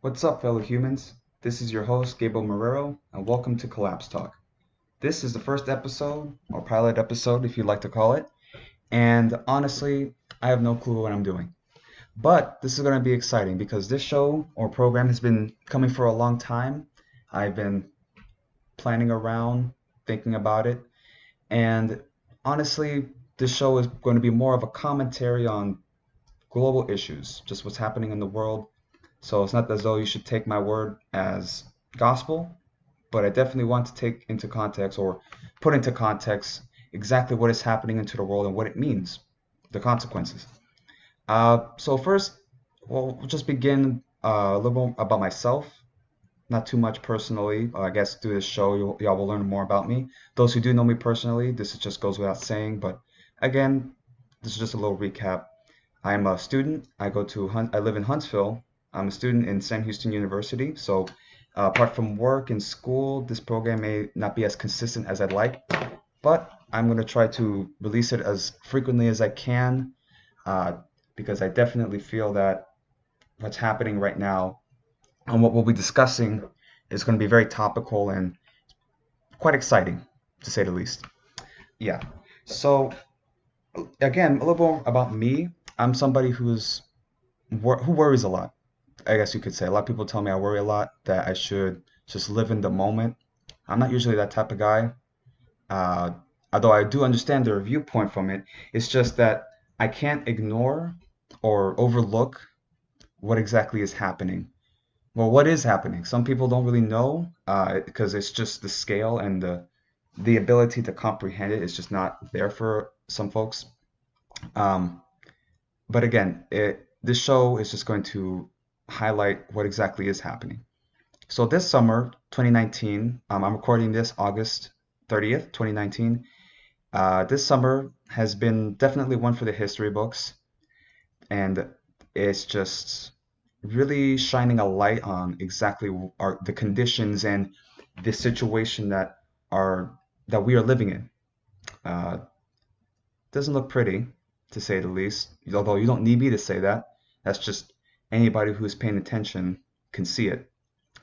What's up, fellow humans? This is your host, Gabriel Marrero, and welcome to Collapse Talk. This is the first episode, or pilot episode, if you'd like to call it, and honestly, I have no clue what I'm doing. But this is going to be exciting because this show or program has been coming for a long time. I've been planning around, thinking about it, and honestly, this show is going to be more of a commentary on global issues, just what's happening in the world. So it's not as though you should take my word as gospel, but I definitely want to take into context or put into context exactly what is happening into the world and what it means, the consequences. So first, we'll just begin a little about myself. Not too much personally. I guess through this show, y'all will learn more about me. Those who do know me personally, this just goes without saying. But again, this is just a little recap. I'm a student. I live in Huntsville. I'm a student in Sam Houston University. So, apart from work and school, this program may not be as consistent as I'd like, but I'm going to try to release it as frequently as I can, uh, because I definitely feel that what's happening right now and what we'll be discussing is going to be very topical and quite exciting, to say the least. Yeah. So, again, a little more about me. I'm somebody who worries a lot. I guess you could say. A lot of people tell me I worry a lot, that I should just live in the moment. I'm not usually that type of guy. Uh, Although I do understand their viewpoint from it, it's just that I can't ignore or overlook what exactly is happening. Well, what is happening? Some people don't really know because it's just the scale and the ability to comprehend it is just not there for some folks. Um, but again, this show is just going to highlight what exactly is happening. So this summer, 2019, I'm recording this August 30th, 2019. This summer has been definitely one for the history books, and it's just really shining a light on exactly the conditions and the situation are that we are living in. Uh, doesn't look pretty, to say the least. Although you don't need me to say that. That's just anybody who's paying attention can see it.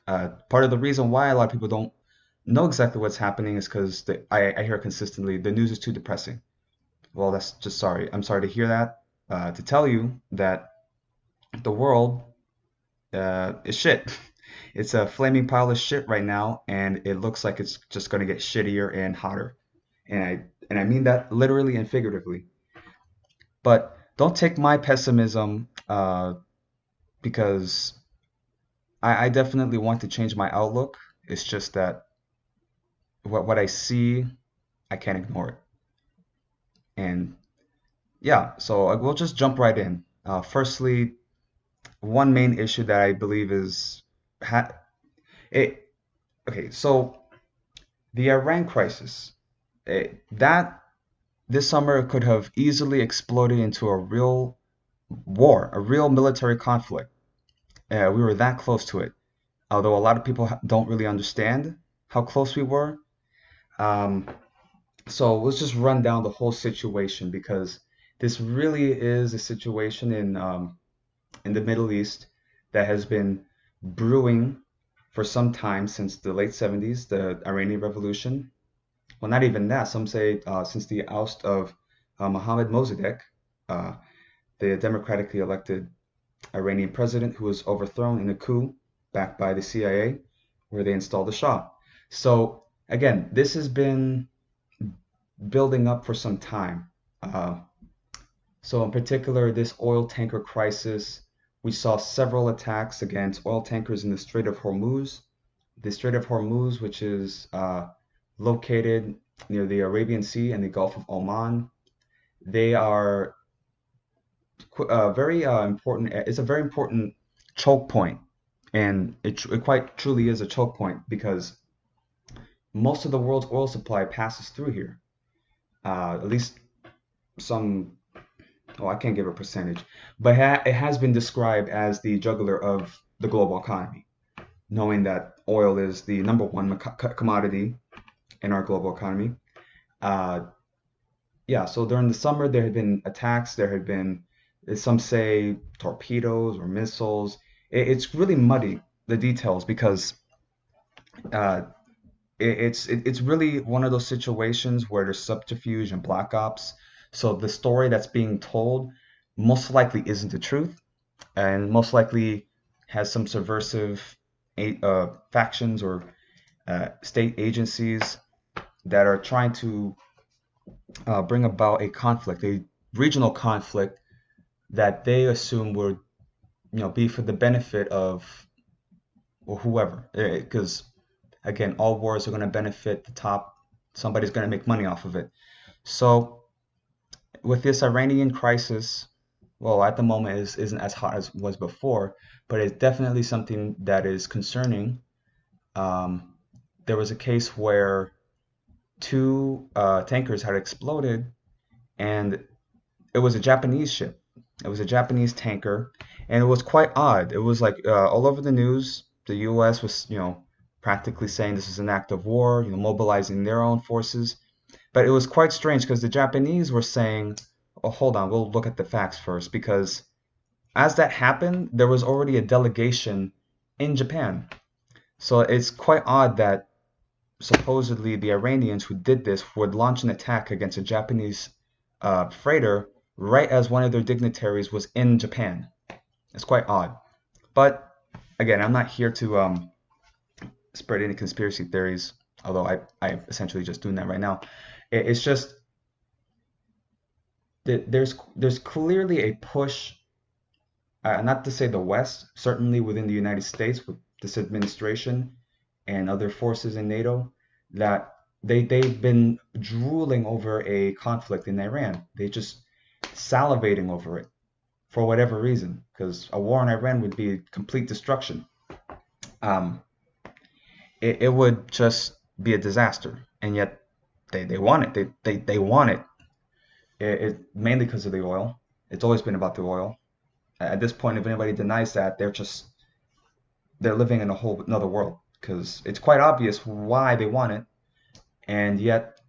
Part of the reason why a lot of people don't know exactly what's happening is because I hear consistently the news is too depressing. Well, that's just sorry. I'm sorry to hear that. To tell you that the world is shit. It's a flaming pile of shit right now, and it looks like it's just going to get shittier and hotter. And I mean that literally and figuratively. But don't take my pessimism because I definitely want to change my outlook. It's just that what I see, I can't ignore it. And yeah, so we'll just jump right in. Firstly, one main issue that I believe is ha it. Okay, so the Iran crisis, that this summer could have easily exploded into a real war, a real military conflict. We were that close to it, although a lot of people don't really understand how close we were. Um, So let's just run down the whole situation because this really is a situation in the Middle East that has been brewing for some time since the late 70s, the Iranian Revolution. Well, not even that. Some say since the oust of Mohammad Mossadegh, uh, the democratically elected Iranian president who was overthrown in a coup backed by the CIA, where they installed the Shah. So again, this has been building up for some time. Uh, so, in particular, this oil tanker crisis, we saw several attacks against oil tankers in the Strait of Hormuz. The Strait of Hormuz, which is located near the Arabian Sea and the Gulf of Oman, they are very important. It's a very important choke point, and it quite truly is a choke point because most of the world's oil supply passes through here. At least some oh, I can't give a percentage, but it has been described as the jugular of the global economy, knowing that oil is the number one commodity in our global economy. Uh, yeah, so during the summer, there had been attacks. There had been, some say, torpedoes or missiles. It's really muddy. the details because uh, it's really one of those situations where there's subterfuge and black ops. So the story that's being told most likely isn't the truth, and most likely has some subversive factions or state agencies that are trying to bring about a conflict, a regional conflict that they assume would, be for the benefit of or whoever. Because again, all wars are going to benefit the top. Somebody's going to make money off of it. So with this Iranian crisis, well, at the moment isn't as hot as it was before, but it's definitely something that is concerning. Um, there was a case where two tankers had exploded, and it was a Japanese ship. It was a Japanese tanker, and it was quite odd. It was like all over the news. The U.S. was, practically saying this is an act of war, mobilizing their own forces. But it was quite strange because the Japanese were saying, "Oh, hold on, we'll look at the facts first," because as that happened, there was already a delegation in Japan. So it's quite odd that supposedly the Iranians who did this would launch an attack against a Japanese freighter right as one of their dignitaries was in Japan. It's quite odd. But again, I'm not here to spread any conspiracy theories, although I'm essentially just doing that right now. It's just that there's clearly a push, not to say the West, certainly within the United States with this administration and other forces in NATO, that they've been drooling over a conflict in Iran. They just salivating over it for whatever reason, because a war in Iran would be complete destruction. Um, it would just be a disaster, and yet they want it. They want it. It mainly because of the oil. It's always been about the oil. At this point, if anybody denies that, they're living in a whole another world because it's quite obvious why they want it, and yet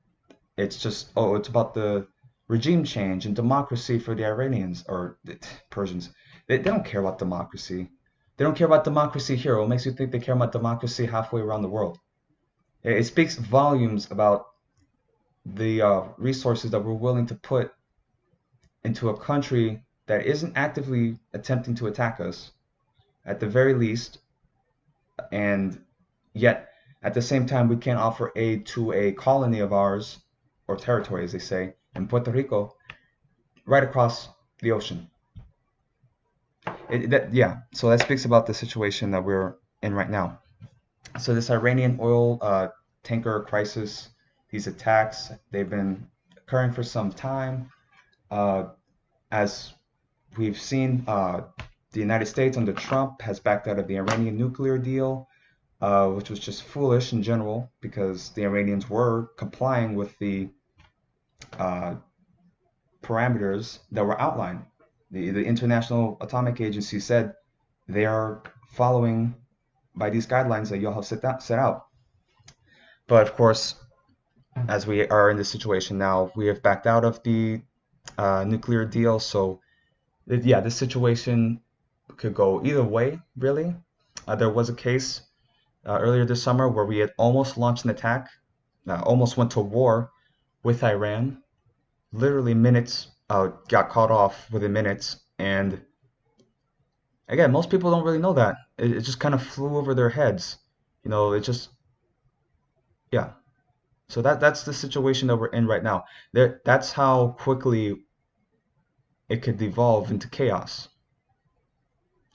it's just, oh, it's about the regime change and democracy for the Iranians or the Persians. They don't care about democracy. They don't care about democracy here. What makes you think they care about democracy halfway around the world? It speaks volumes about the resources that we're willing to put into a country that isn't actively attempting to attack us, at the very least, and yet at the same time we can't offer aid to a colony of ours, or territory as they say, in Puerto Rico, right across the ocean. So that speaks about the situation that we're in right now. So this Iranian oil tanker crisis, these attacks, they've been occurring for some time. As we've seen, the United States under Trump has backed out of the Iranian nuclear deal, which was just foolish in general because the Iranians were complying with the uh, parameters that were outlined. The International Atomic Agency said they are following by these guidelines that y'all have set out. But of course, as we are in this situation now, we have backed out of the nuclear deal. So yeah, this situation could go either way, really. There was a case earlier this summer where we had almost launched an attack, almost went to war with Iran. Literally minutes, got caught off within minutes. And again, most people don't really know that. It just kind of flew over their heads. It just, yeah. So that's the situation that we're in right now. That's how quickly it could devolve into chaos.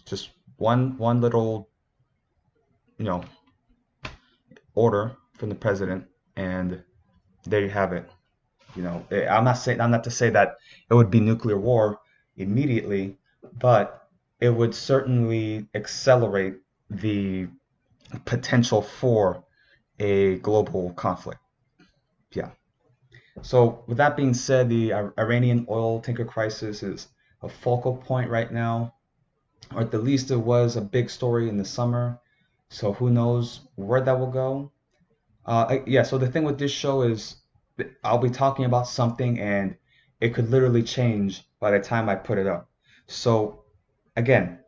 Just one little, you know, order from the president, and there you have it. I'm not to say that it would be nuclear war immediately, but it would certainly accelerate the potential for a global conflict. Yeah. So with that being said, the Iranian oil tanker crisis is a focal point right now, or at the least it was a big story in the summer. So who knows where that will go? Yeah. So the thing with this show is I'll be talking about something and it could literally change by the time I put it up. So again,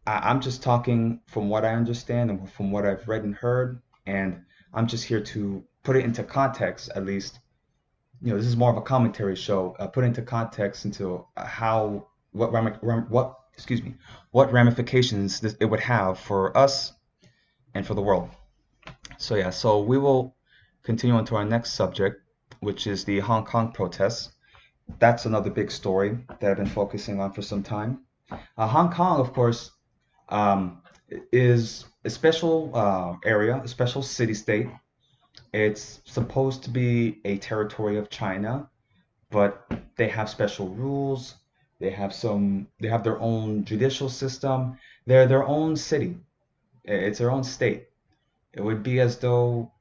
I'm just talking from what I understand and from what I've read and heard, and I'm just here to put it into context, at least. This is more of a commentary show, put into context into how what excuse me, what ramifications it would have for us and for the world. So yeah, so we will continue on to our next subject, which is the Hong Kong protests. That's another big story that I've been focusing on for some time. Hong Kong, of course, um, is a special area, a special city-state. It's supposed to be a territory of China, but they have special rules. They have their own judicial system. They're their own city. It's their own state. It would be as though,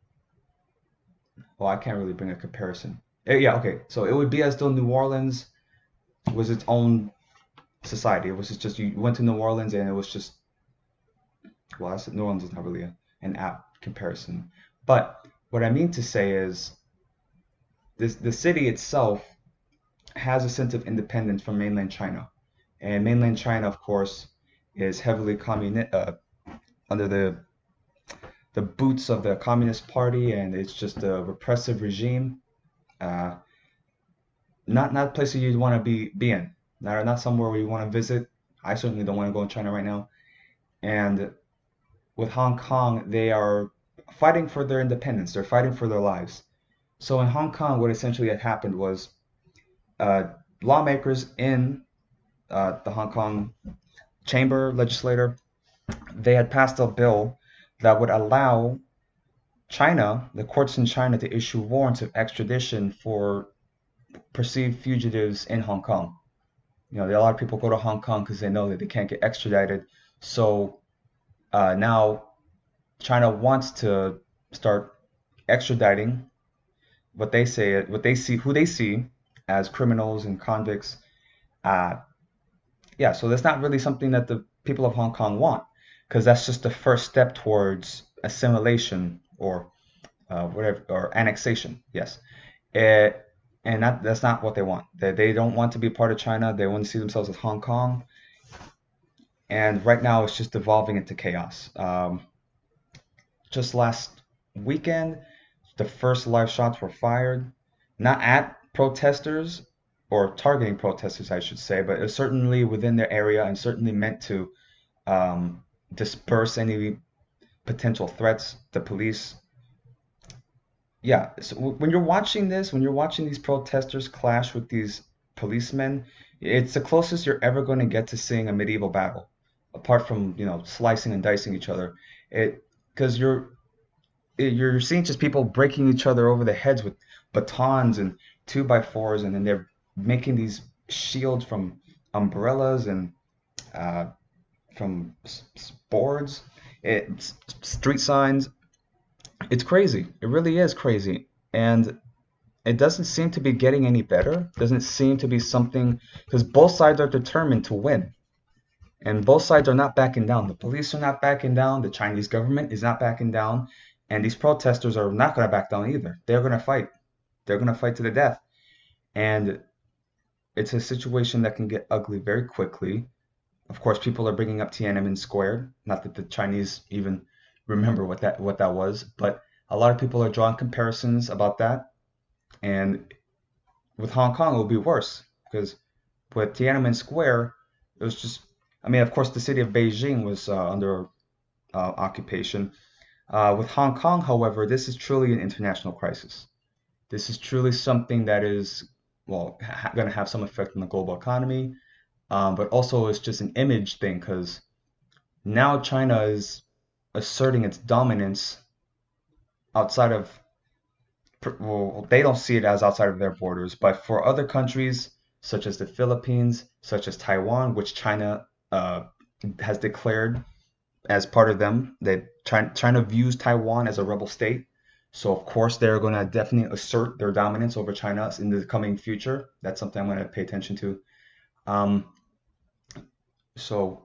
well, I can't really bring a comparison. Yeah, okay. So it would be as though New Orleans was its own society. It was just you went to New Orleans and it was just, well, I said New Orleans is not really an apt comparison. But what I mean to say is the city itself has a sense of independence from mainland China. And mainland China, of course, is heavily under the boots of the Communist Party, and it's just a repressive regime. Uh, not a place that you'd want to be in. Not somewhere where you want to visit. I certainly don't want to go in China right now. And with Hong Kong, they are fighting for their independence. They're fighting for their lives. So in Hong Kong, what essentially had happened was uh, lawmakers in the Hong Kong chamber legislator, they had passed a bill that would allow China, the courts in China, to issue warrants of extradition for perceived fugitives in Hong Kong. A lot of people go to Hong Kong because they know that they can't get extradited. So now China wants to start extraditing who they see as criminals and convicts. Uh, yeah, so that's not really something that the people of Hong Kong want, because that's just the first step towards assimilation or whatever, or annexation. Yes, Eh, and that's not what they want. They don't want to be part of China. They want to see themselves as Hong Kong, and right now it's just evolving into chaos. Just last weekend, the first live shots were fired, not at protesters or targeting protesters, I should say, but it was certainly within their area and certainly meant to um, disperse any potential threats. The police, yeah. So when you're watching this, when you're watching these protesters clash with these policemen, it's the closest you're ever going to get to seeing a medieval battle, apart from slicing and dicing each other. It because you're seeing just people breaking each other over the heads with batons and two by fours, and then they're making these shields from umbrellas and uh, from boards, street signs. It's crazy. It really is crazy, and it doesn't seem to be getting any better. Doesn't seem to be something because both sides are determined to win, and both sides are not backing down. The police are not backing down. The Chinese government is not backing down. And these protesters are not going to back down either. They're going to fight. They're going to fight to the death. And it's a situation that can get ugly very quickly. Of course, people are bringing up Tiananmen Square. Not that the Chinese even remember what that was, but a lot of people are drawing comparisons about that. And with Hong Kong, it will be worse because with Tiananmen Square, it was just, I mean, of course, the city of Beijing was under occupation. With Hong Kong, however, this is truly an international crisis. This is truly something that is, well, going to have some effect on the global economy, but also it's just an image thing because now China is asserting its dominance outside of, well, they don't see it as outside of their borders, but for other countries such as the Philippines, such as Taiwan, which China has declared as part of them. China views Taiwan as a rebel state. So of course they're going to definitely assert their dominance over China in the coming future. That's something I'm going to pay attention to. Um, so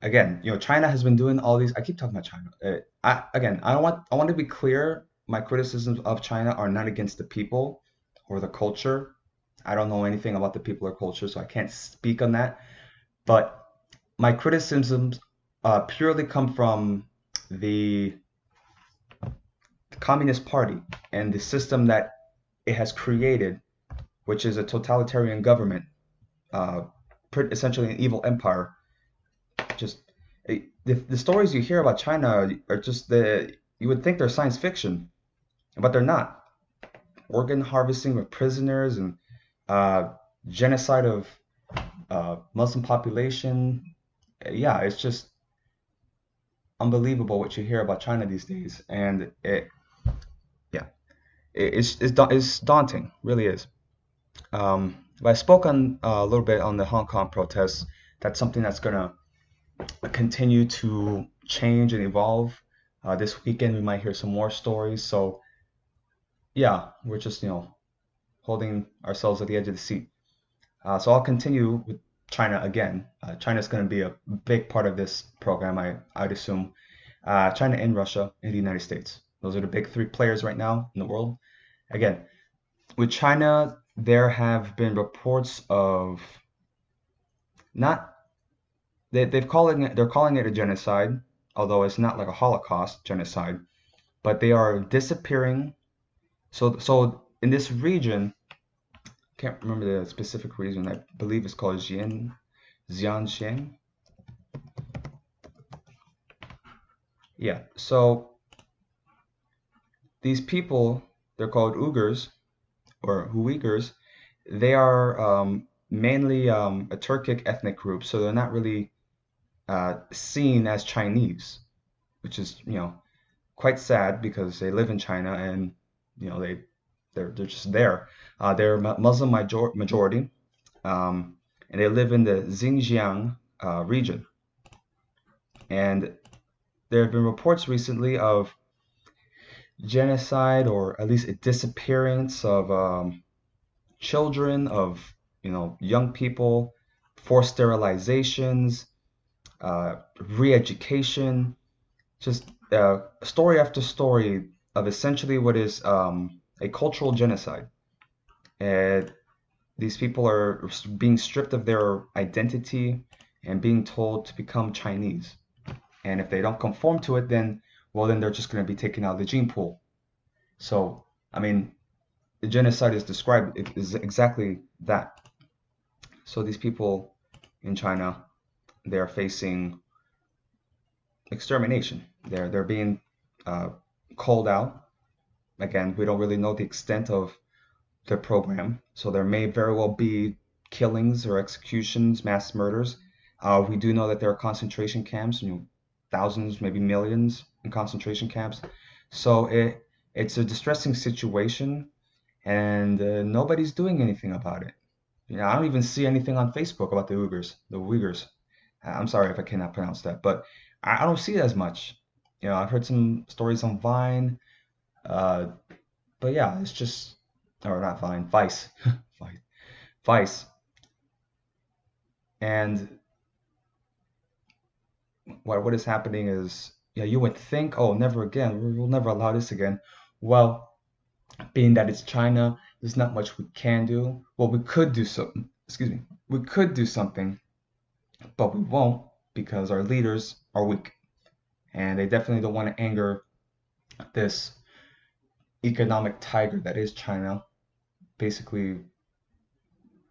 again, China has been doing all these. I keep talking about China. I want to be clear. My criticisms of China are not against the people or the culture. I don't know anything about the people or culture, so I can't speak on that. But my criticisms purely come from the Communist Party and the system that it has created, which is a totalitarian government, uh, essentially an evil empire. Just the stories you hear about China are just you would think they're science fiction, but they're not. Organ harvesting of prisoners and uh, genocide of Muslim population. Yeah, it's just unbelievable what you hear about China these days, and yeah, it's daunting, really is. But I spoke on a little bit on the Hong Kong protests. That's something that's gonna continue to change and evolve. This weekend we might hear some more stories. So yeah, we're just holding ourselves at the edge of the seat. So I'll continue with China again. China's going to be a big part of this program, I'd assume. China and Russia and the United States. Those are the big three players right now in the world. Again, with China, there have been reports of not they're calling it a genocide, although it's not like a Holocaust genocide, but they are disappearing. So in this region, can't remember the specific region. I believe it's called Xianxiang. Yeah. So these people, they're called Uyghurs or Uyghurs. They are mainly a Turkic ethnic group, so they're not really seen as Chinese, which is quite sad because they live in China and they're just there. They're Muslim majority, and they live in the Xinjiang region. And there have been reports recently of genocide or at least a disappearance of children, of young people, forced sterilizations, re-education, just story after story of essentially what is a cultural genocide. And these people are being stripped of their identity and being told to become Chinese. And if they don't conform to it, then they're just going to be taken out of the gene pool. So, I mean, the genocide is described is exactly that. So these people in China, they're facing extermination. They're being called out. Again, we don't really know the extent of the program, so there may very well be killings or executions, mass murders. We do know that there are concentration camps, thousands, maybe millions in concentration camps. So it's a distressing situation, and nobody's doing anything about it. I don't even see anything on Facebook about the Uyghurs. The Uyghurs. I'm sorry if I cannot pronounce that, but I don't see it as much. I've heard some stories on Vine, uh, but yeah, it's just, or not Vine, Vice, Vice, Vice, and what is happening is, you would think, oh, never again, we'll never allow this again. Well, being that it's China, there's not much we can do. Well, we could do something. Excuse me. We could do something, but we won't because our leaders are weak, and they definitely don't want to anger this economic tiger that is China. Basically,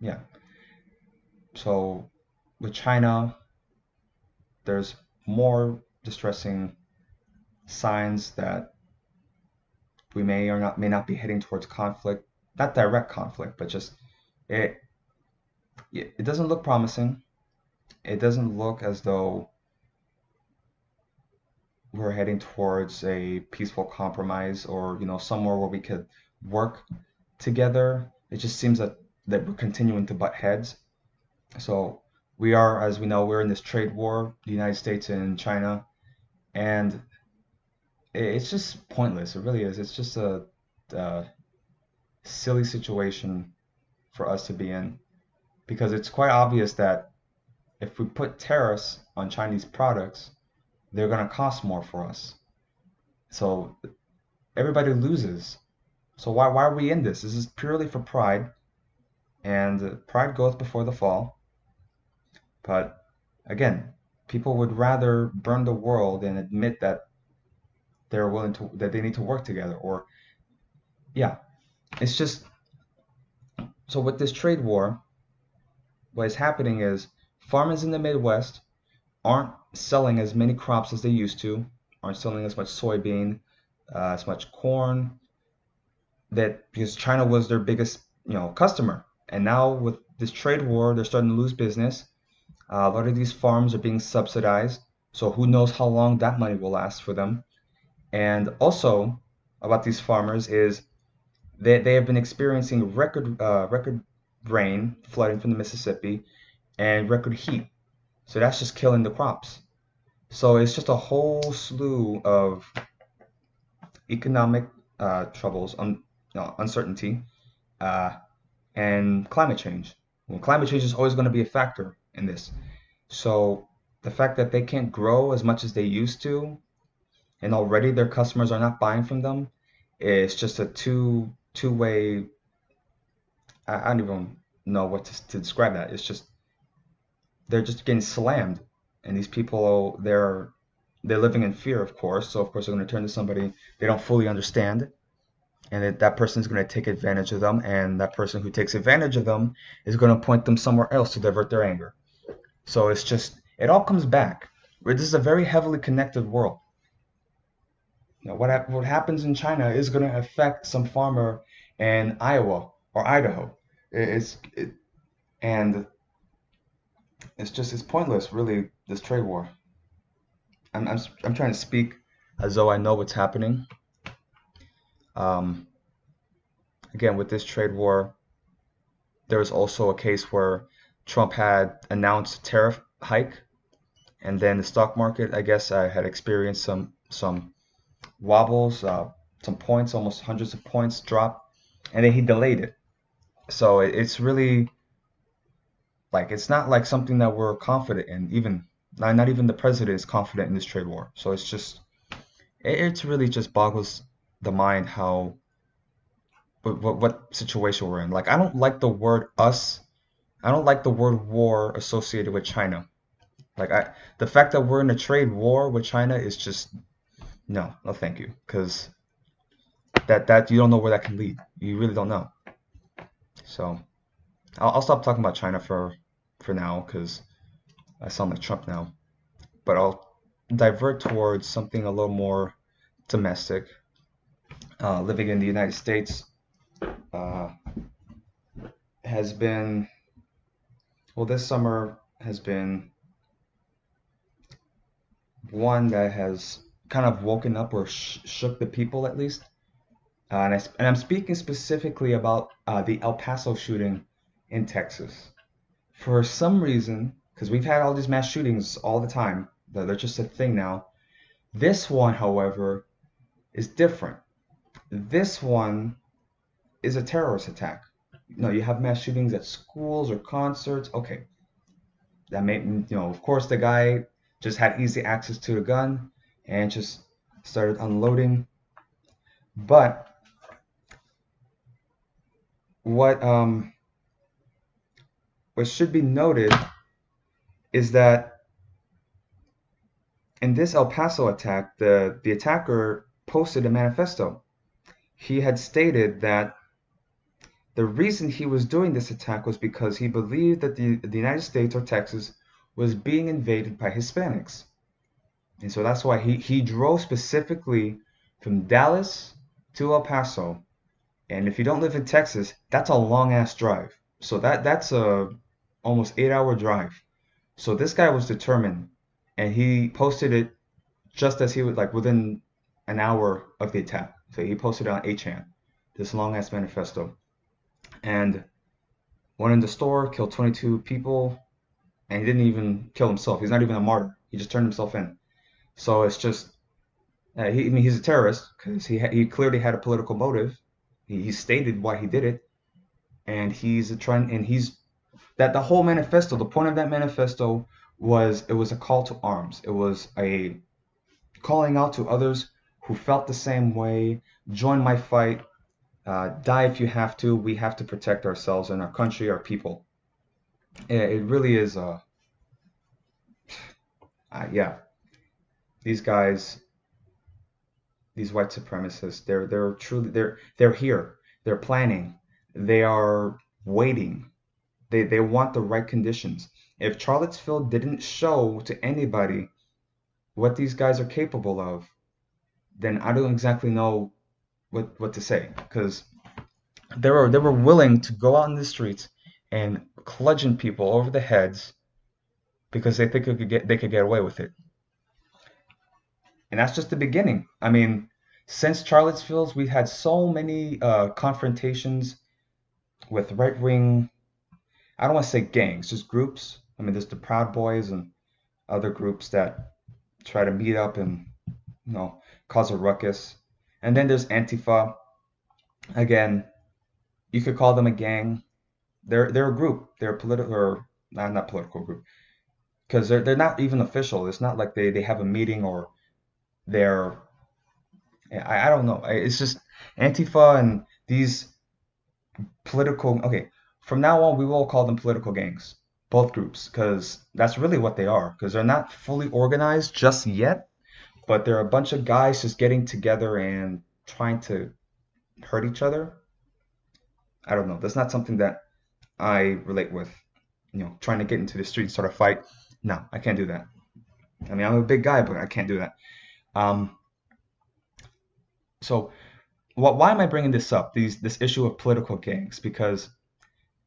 yeah. So with China, there's more distressing signs that we may not be heading towards conflict, not direct conflict, but just it it doesn't look promising. It doesn't look as though we're heading towards a peaceful compromise or somewhere where we could work together. It just seems that we're continuing to butt heads. So we are, as we know, we're in this trade war, the United States and China, and it's just pointless. It really is. It's just a silly situation for us to be in because it's quite obvious that if we put tariffs on Chinese products, they're going to cost more for us. So everybody loses. So why are we in this? This is purely for pride, and pride goes before the fall. But again, People would rather burn the world than admit that that they need to work together. Or yeah, it's just so with this trade war, what is happening is farmers in the Midwest aren't selling as many crops as they used to, aren't selling as much soybean, as much corn, that because China was their biggest, customer. And now with this trade war, they're starting to lose business. A lot of these farms are being subsidized, so who knows how long that money will last for them. And also about these farmers is they have been experiencing record rain, flooding from the Mississippi, and record heat. So that's just killing the crops. So it's just a whole slew of economic troubles, no, uncertainty, uh, and climate change. Well, climate change is always going to be a factor in this. So the fact that they can't grow as much as they used to, and already their customers are not buying from them, is just a two-way. I don't even know what to describe that. It's just they're just getting slammed, and these people they're living in fear, of course. So of course they're going to turn to somebody they don't fully understand, and that person is going to take advantage of them, and that person who takes advantage of them is going to point them somewhere else to divert their anger. So it's just it all comes back. This is a very heavily connected world. What happens in China is going to affect some farmer in Iowa or Idaho. It's and it's pointless, really. This trade war. I'm trying to speak as though I know what's happening. Um, Again, with this trade war, there was also a case where Trump had announced a tariff hike, and then the stock market, I guess, I had experienced some wobbles, some points, almost hundreds of points drop, and then he delayed it. So it's really like it's not like something that we're confident in. Even not even the president is confident in this trade war. So it's just it's really just boggles the mind how what situation we're in. Like I don't like the word us. I don't like the word war associated with China. Like the fact that we're in a trade war with China is just no, thank you, because that you don't know where that can lead. You really don't know. So I'll stop talking about China for now because I sound like Trump now. But I'll divert towards something a little more domestic. Living in the United States uh, has been well. This summer has been one that has kind of woken up or shook the people at least. And I'm speaking specifically about the El Paso shooting in Texas. For some reason, because we've had all these mass shootings all the time, they're just a thing now. This one, however, is different. This one is a terrorist attack. You have mass shootings at schools or concerts. Okay, that may, of course, the guy just had easy access to a gun and just started unloading. But what what should be noted is that in this El Paso attack, the attacker posted a manifesto. He had stated that the reason he was doing this attack was because he believed that the United States or Texas was being invaded by Hispanics. And so that's why he drove specifically from Dallas to El Paso. And if you don't live in Texas, that's a long ass drive. So that's a almost 8 hour drive. So this guy was determined, and he posted it just as he would like within an hour of the attack. So he posted it on 8chan, this long ass manifesto, and went in the store, killed 22 people, and he didn't even kill himself. He's not even a martyr. He just turned himself in. So it's just he's a terrorist because he clearly had a political motive. He stated why he did it, and he's that the whole manifesto. The point of that manifesto was it was a call to arms. It was a calling out to others who felt the same way. Join my fight. Die if you have to. We have to protect ourselves and our country, our people. It really is. Yeah, these guys, these white supremacists, they're truly they're here. They're planning. They are waiting. They want the right conditions. If Charlottesville didn't show to anybody what these guys are capable of, then I don't exactly know what to say, because they were willing to go out in the streets and bludgeon people over the heads because they could get away with it. And that's just the beginning. I mean, since Charlottesville's, we've had so many confrontations with right wing. I don't want to say gangs, just groups. I mean, there's the Proud Boys and other groups that try to meet up and cause a ruckus. And then there's Antifa. Again, you could call them a gang. They're a group. They're a political, or not political group, because they're not even official. It's not like they have a meeting or they're I don't know. It's just Antifa and these political. Okay, from now on we will call them political gangs, both groups, because that's really what they are. Because they're not fully organized just yet, but they're a bunch of guys just getting together and trying to hurt each other. I don't know. That's not something that I relate with. Trying to get into the street and start a fight. No, I can't do that. I mean, I'm a big guy, but I can't do that. Um, so why am I bringing this up? This issue of political gangs, because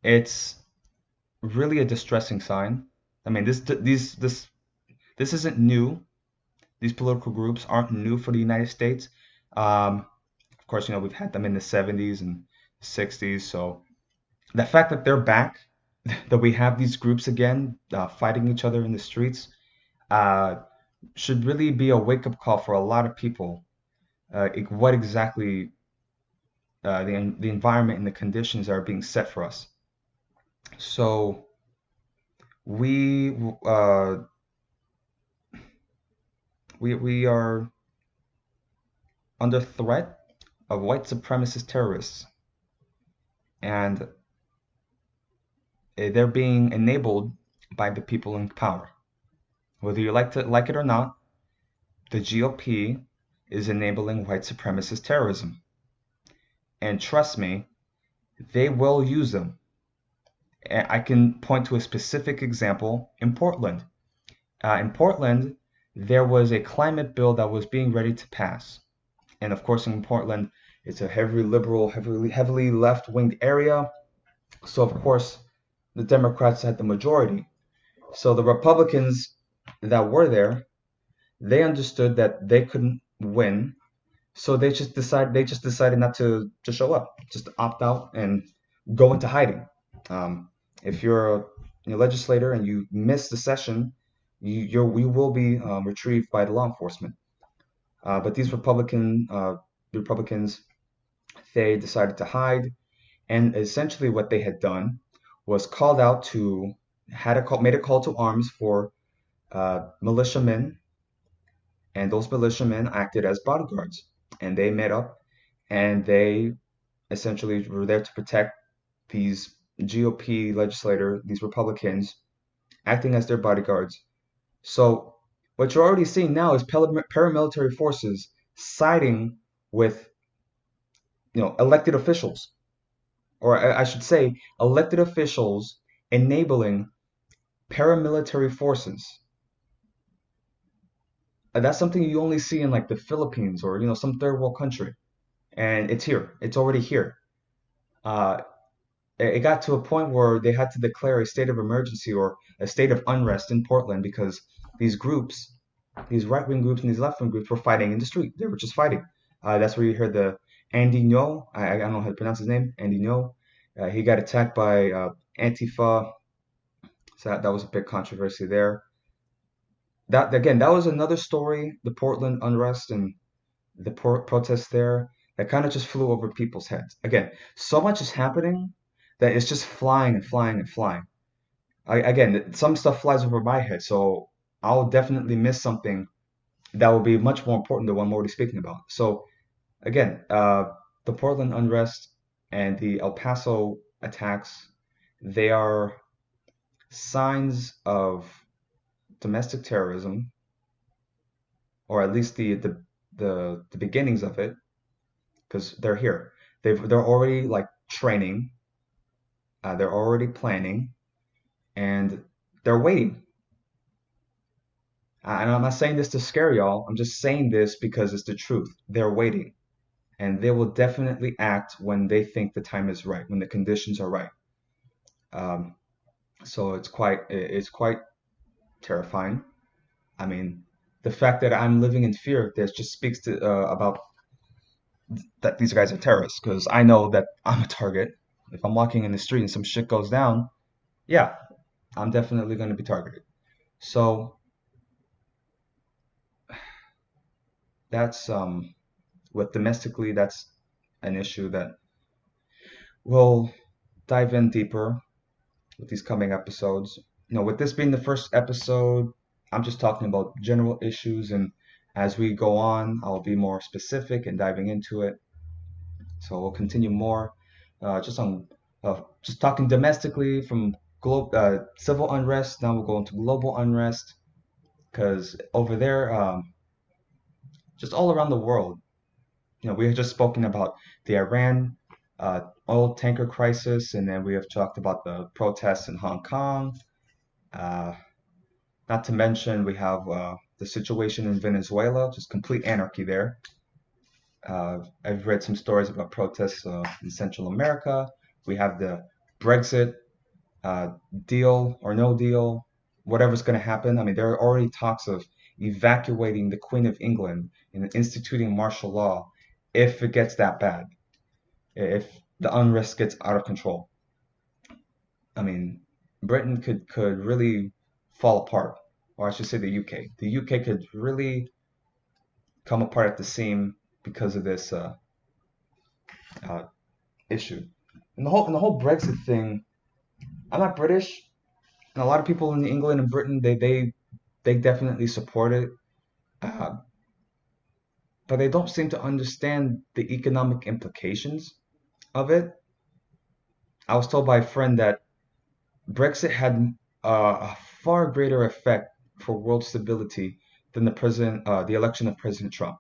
it's really a distressing sign. I mean, this isn't new. These political groups aren't new for the United States. Of course, we've had them in the 70s and 60s. So the fact that they're back, that we have these groups again fighting each other in the streets, uh, should really be a wake-up call for a lot of people. What exactly the environment and the conditions are being set for us. So we uh, we are under threat of white supremacist terrorists, and they're being enabled by the people in power. Whether you like it or not, the GOP is enabling white supremacist terrorism. And trust me, they will use them. And I can point to a specific example in Portland. In Portland, there was a climate bill that was being ready to pass. And of course, in Portland, it's a heavily liberal, heavily left-wing area. So of course, the Democrats had the majority. So the Republicans that were there, they understood that they couldn't win. So they just decided not to show up, just to opt out and go into hiding. If you're a legislator and you miss the session, you will be retrieved by the law enforcement. But these Republicans, they decided to hide, and essentially what they had done was called out to made a call to arms for militiamen, and those militiamen acted as bodyguards, and they met up, and they essentially were there to protect these GOP these Republicans, acting as their bodyguards. So what you're already seeing now is paramilitary forces siding with elected officials, or I should say elected officials enabling paramilitary forces. And that's something you only see in like the Philippines or some third world country, and it's here. It's already here. Uh, it got to a point where they had to declare a state of emergency or a state of unrest in Portland because these groups, these right-wing groups and these left-wing groups were fighting in the street. They were just fighting. That's where you heard the Andy Ngo. I don't know how to pronounce his name. Andy Ngo. He got attacked by Antifa. So that was a big controversy there. That again, that was another story. The Portland unrest and the protests there that kind of just flew over people's heads. Again, so much is happening that it's just flying and flying and flying. Again, some stuff flies over my head, so I'll definitely miss something that will be much more important than what I'm already speaking about. So again, the Portland unrest and the El Paso attacks, they are signs of domestic terrorism, or at least the beginnings of it, because they're here. They're already like training, they're already planning, and they're waiting. And I'm not saying this to scare y'all. I'm just saying this because it's the truth. They're waiting, and they will definitely act when they think the time is right, when the conditions are right. Um, so it's quite terrifying. I mean, the fact that I'm living in fear, this just speaks to about that these guys are terrorists. Because I know that I'm a target. If I'm walking in the street and some shit goes down, yeah, I'm definitely going to be targeted. So that's with domestically, that's an issue that we'll dive in deeper with these coming episodes. With this being the first episode, I'm just talking about general issues, and as we go on, I'll be more specific and diving into it. So we'll continue more, just talking domestically from civil unrest. Now we'll go into global unrest because over there, just all around the world, we have just spoken about the Iran oil tanker crisis, and then we have talked about the protests in Hong Kong. Uh, Not to mention, we have the situation in Venezuela, just complete anarchy there. I've read some stories about protests in Central America. We have the Brexit uh, deal or no deal, whatever's going to happen. I mean, there are already talks of evacuating the Queen of England and instituting martial law if it gets that bad, if the unrest gets out of control. I mean, Britain could really fall apart, or I should say the UK. The UK could really come apart at the seam because of this uh, issue. And the whole Brexit thing. I'm not British, and a lot of people in England and Britain they definitely support it, uh, but they don't seem to understand the economic implications of it. I was told by a friend that Brexit had a far greater effect for world stability than the election of President Trump,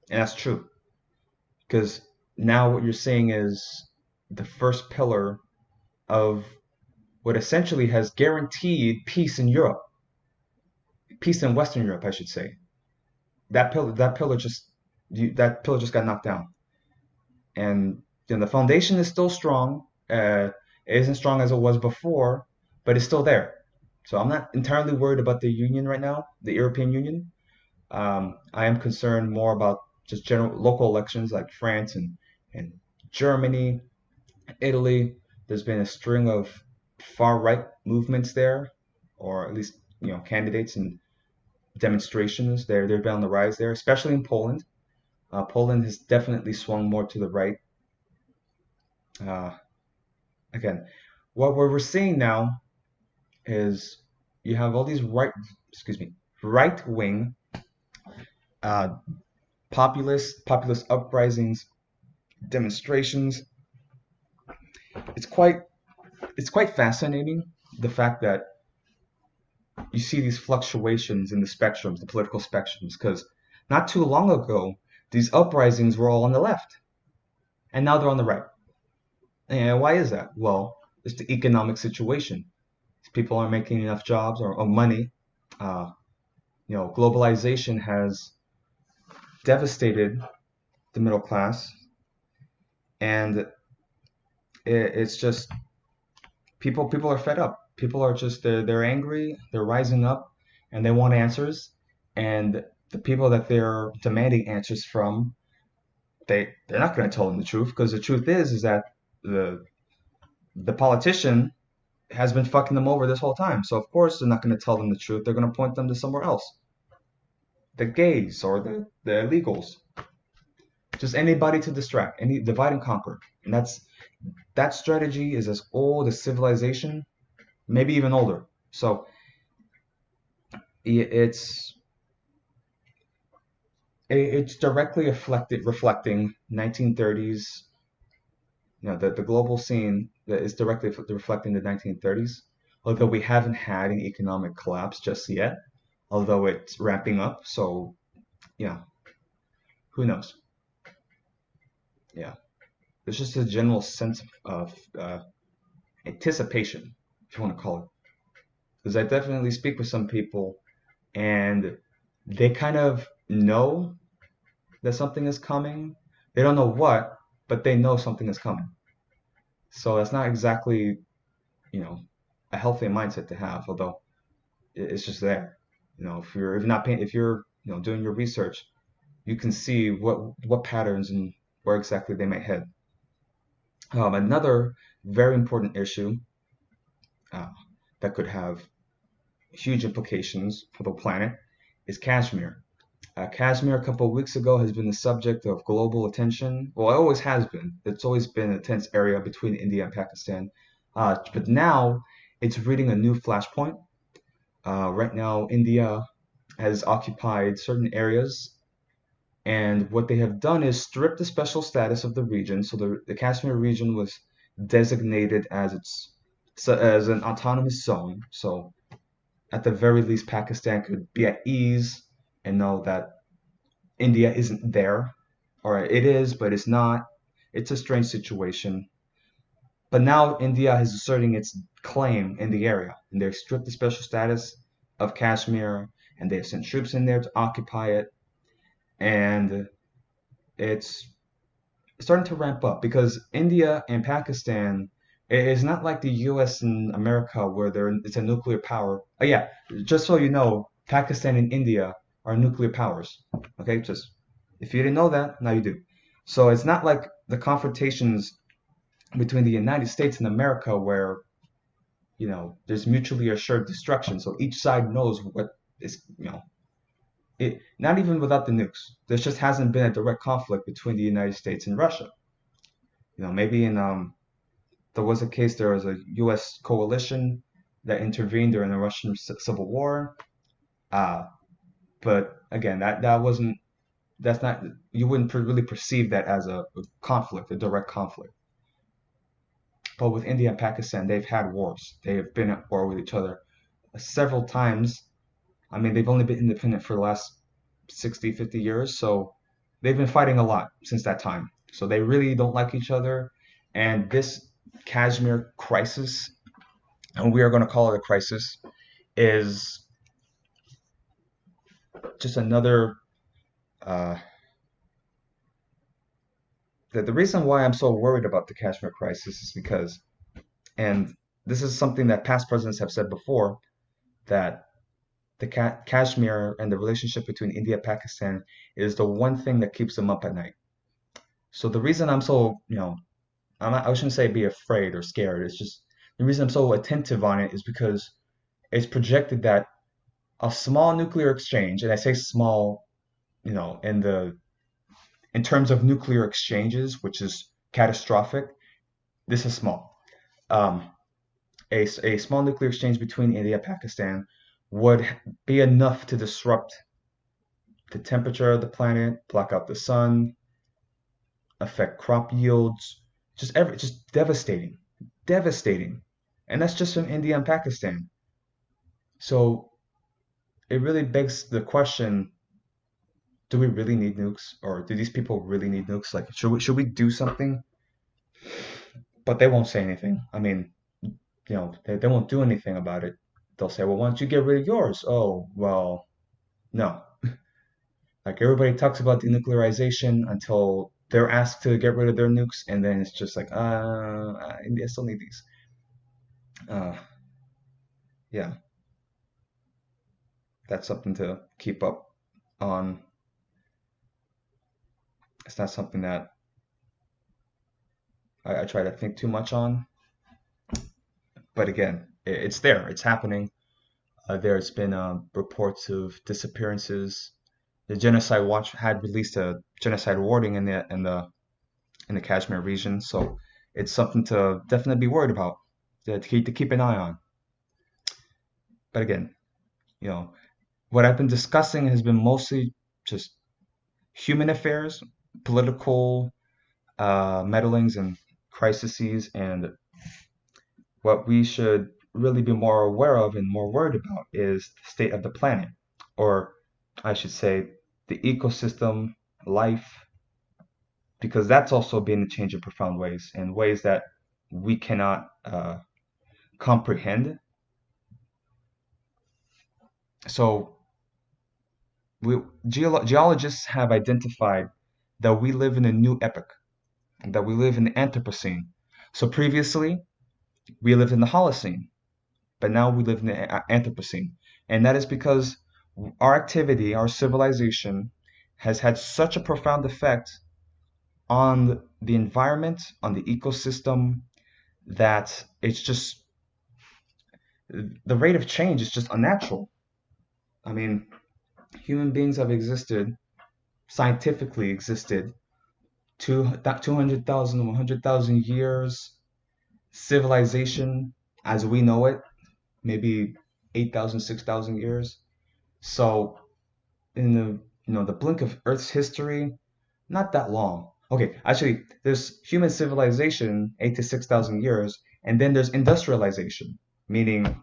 and that's true because now what you're seeing is the first pillar of what essentially has guaranteed peace in Europe, peace in Western Europe, I should say. That pillar just got knocked down, and the foundation is still strong. It isn't strong as it was before, but it's still there. So I'm not entirely worried about the Union right now, the European Union. I am concerned more about just general local elections like France and Germany, Italy. There's been a string of far right movements there, or at least candidates and demonstrations. They've been on the rise there, especially in Poland. Poland has definitely swung more to the right. Uh, Again, what we're seeing now is you have all these right wing uh, populist uprisings, demonstrations. It's quite it's quite fascinating the fact that you see these fluctuations in the spectrums, the political spectrums, because not too long ago these uprisings were all on the left, and now they're on the right. And why is that? Well, it's the economic situation. People aren't making enough jobs or money. Uh, Globalization has devastated the middle class, and it's just people are fed up. People are just they're angry. They're rising up, and they want answers. And the people that they're demanding answers from, they're not going to tell them the truth because the truth is that the the politician has been fucking them over this whole time. So of course they're not going to tell them the truth. They're going to point them to somewhere else. The gays or the illegals, just anybody to distract, any divide and conquer. And that strategy is as old as civilization, maybe even older. So it's directly reflecting 1930s. The global scene that is directly reflecting the 1930s. Although we haven't had an economic collapse just yet, although it's ramping up. So, yeah, who knows? Yeah, there's just a general sense of anticipation, if you want to call it. Because I definitely speak with some people and they kind of know that something is coming. They don't know what, but they know something is coming. So that's not exactly, you know, a healthy mindset to have, although it's just there. If you're doing your research, you can see what patterns and where exactly they may head. Another very important issue uh, that could have huge implications for the planet is Kashmir. Kashmir a couple of weeks ago has been the subject of global attention. Well, it always has been. It's always been a tense area between India and Pakistan. But now it's reaching a new flashpoint. Right now, India has occupied certain areas, and what they have done is strip the special status of the region. So the Kashmir region was designated as an autonomous zone. So at the very least, Pakistan could be at ease and know that India isn't there, or it is, but it's not. It's a strange situation. But now India is asserting its claim in the area, and they've stripped the special status of Kashmir, and they've sent troops in there to occupy it, and it's starting to ramp up because India and Pakistan is not like the U.S. and America where it's a nuclear power. Oh yeah, just so you know, Pakistan and India are nuclear powers. Okay, just if you didn't know that, now you do. So it's not like the confrontations between the United States and America where there's mutually assured destruction. So each side knows what is it. Not even without the nukes, there just hasn't been a direct conflict between the United States and Russia. Maybe in there was a case, there was a U.S. coalition that intervened during the Russian Civil War. Uh, but again, that wasn't that's not you wouldn't really perceive that as a conflict, a direct conflict. But with India and Pakistan, they've had wars. They have been at war with each other several times. I mean, they've only been independent for the last 60, 50 years, so they've been fighting a lot since that time. So they really don't like each other. And this Kashmir crisis, and we are going to call it a crisis, is just another. Uh, the reason why I'm so worried about the Kashmir crisis is because, and this is something that past presidents have said before, that the Kashmir and the relationship between India and Pakistan is the one thing that keeps them up at night. So the reason I'm so, I shouldn't say be afraid or scared. It's just the reason I'm so attentive on it is because it's projected that a small nuclear exchange, and I say small, in terms of nuclear exchanges, which is catastrophic, this is small. Um, a small nuclear exchange between India and Pakistan would be enough to disrupt the temperature of the planet, block out the sun, affect crop yields, just devastating, devastating. And that's just from India and Pakistan. So it really begs the question, do we really need nukes, or do these people really need nukes? Like, should we do something? But they won't say anything. I mean, they won't do anything about it. They'll say, well, why don't you get rid of yours? Oh, well, no. Like everybody talks about denuclearization until they're asked to get rid of their nukes, and then it's just like, I still need these. Uh, yeah, that's something to keep up on. It's not something that I try to think too much on. But again, it's there. It's happening. There's been reports of disappearances. The Genocide Watch had released a genocide warning in the Kashmir region, so it's something to definitely be worried about, to keep an eye on. But again, you know, what I've been discussing has been mostly just human affairs, political meddlings and crises, and what we should really be more aware of and more worried about is the state of the planet. or I should say, the ecosystem, life, because that's also been changed in profound ways, in ways that we cannot comprehend. So, we, geologists have identified that we live in a new epoch, that we live in the Anthropocene. So previously, we lived in the Holocene, but now we live in the Anthropocene. And that is because our activity, our civilization, has had such a profound effect on the environment, on the ecosystem, that it's just the rate of change is just unnatural. I mean, human beings have existed, scientifically existed, 200,000, 100,000 years. Civilization, as we know it, maybe 8,000, 6,000 years. So in the blink of Earth's history, not that long. Okay, actually, there's human civilization, 8 to 6,000 years, and then there's industrialization, meaning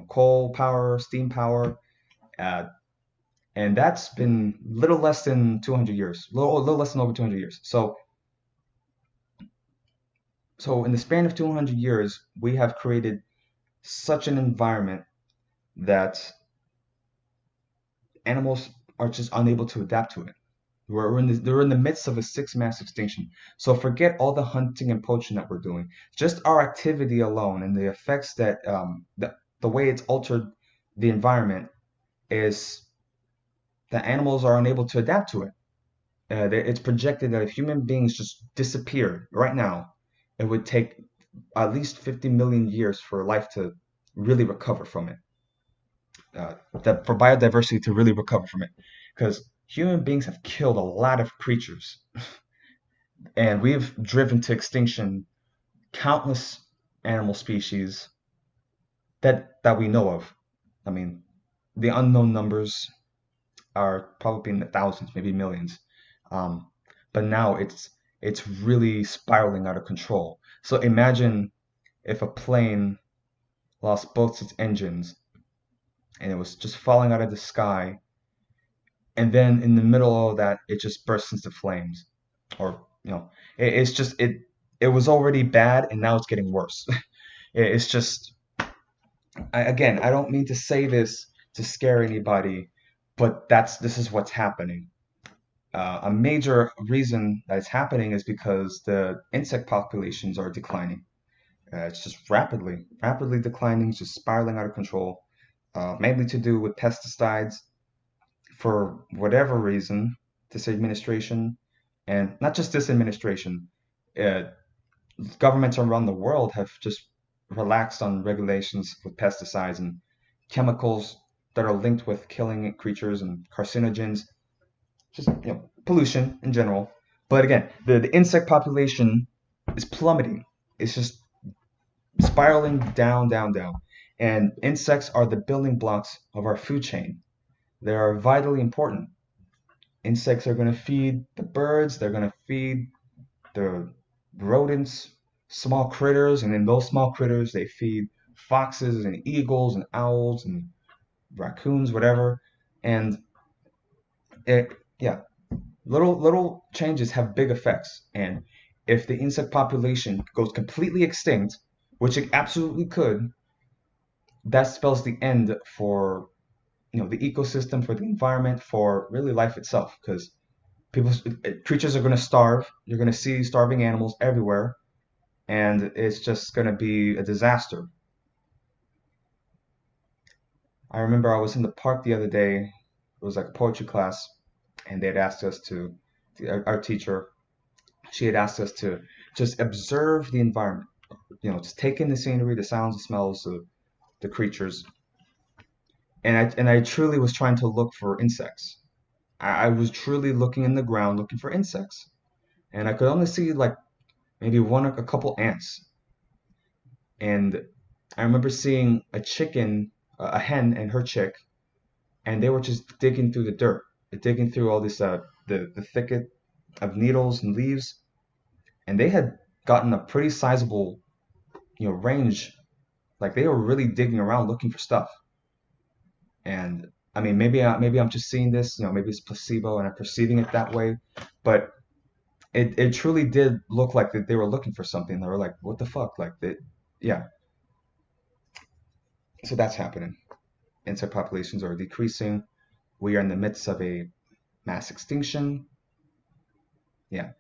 coal power, steam power, uh, and that's been little less than 200 years, little less than over 200 years. So in the span of 200 years, we have created such an environment that animals are just unable to adapt to it. They're in the midst of a sixth mass extinction. So forget all the hunting and poaching that we're doing. Just our activity alone and the effects that the way it's altered the environment is that animals are unable to adapt to it. It's projected that if human beings just disappeared right now, it would take at least 50 million years for life to really recover from it. For biodiversity to really recover from it, because human beings have killed a lot of creatures, and we've driven to extinction countless animal species that we know of. I mean, the unknown numbers are probably in the thousands, maybe millions. Um, but now it's really spiraling out of control. So imagine if a plane lost both its engines and it was just falling out of the sky, and then in the middle of that, it just bursts into flames, or it's just it was already bad, and now it's getting worse. It's just again, I don't mean to say this to scare anybody, but this is what's happening. A major reason that it's happening is because the insect populations are declining. It's just rapidly declining, just spiraling out of control, mainly to do with pesticides for whatever reason. This administration, and not just this administration, uh, governments around the world have just relaxed on regulations with pesticides and chemicals that are linked with killing creatures and carcinogens, just pollution in general. But again, the insect population is plummeting. It's just spiraling down, down, down. And insects are the building blocks of our food chain. They are vitally important. Insects are going to feed the birds, they're going to feed the rodents, small critters, and then those small critters they feed foxes and eagles and owls and raccoons, whatever. And yeah, little changes have big effects. And if the insect population goes completely extinct, which it absolutely could, that spells the end for the ecosystem, for the environment, for really life itself. Because people, creatures are going to starve. You're going to see starving animals everywhere, and it's just going to be a disaster. I remember I was in the park the other day. It was like a poetry class, and they had asked us our teacher, she had asked us to just observe the environment. Just take in the scenery, the sounds, the smells, the creatures. And I truly was trying to look for insects. I was truly looking in the ground, looking for insects, and I could only see like maybe a couple ants. And I remember seeing a hen and her chick, and they were just digging through the dirt, digging through all this the thicket of needles and leaves, and they had gotten a pretty sizable range. Like they were really digging around looking for stuff. And I mean, maybe I'm just seeing this, maybe it's placebo and I'm perceiving it that way, but it truly did look like that they were looking for something. They were like, what the fuck? Like that, yeah. So that's happening. Insect populations are decreasing. We are in the midst of a mass extinction. Yeah.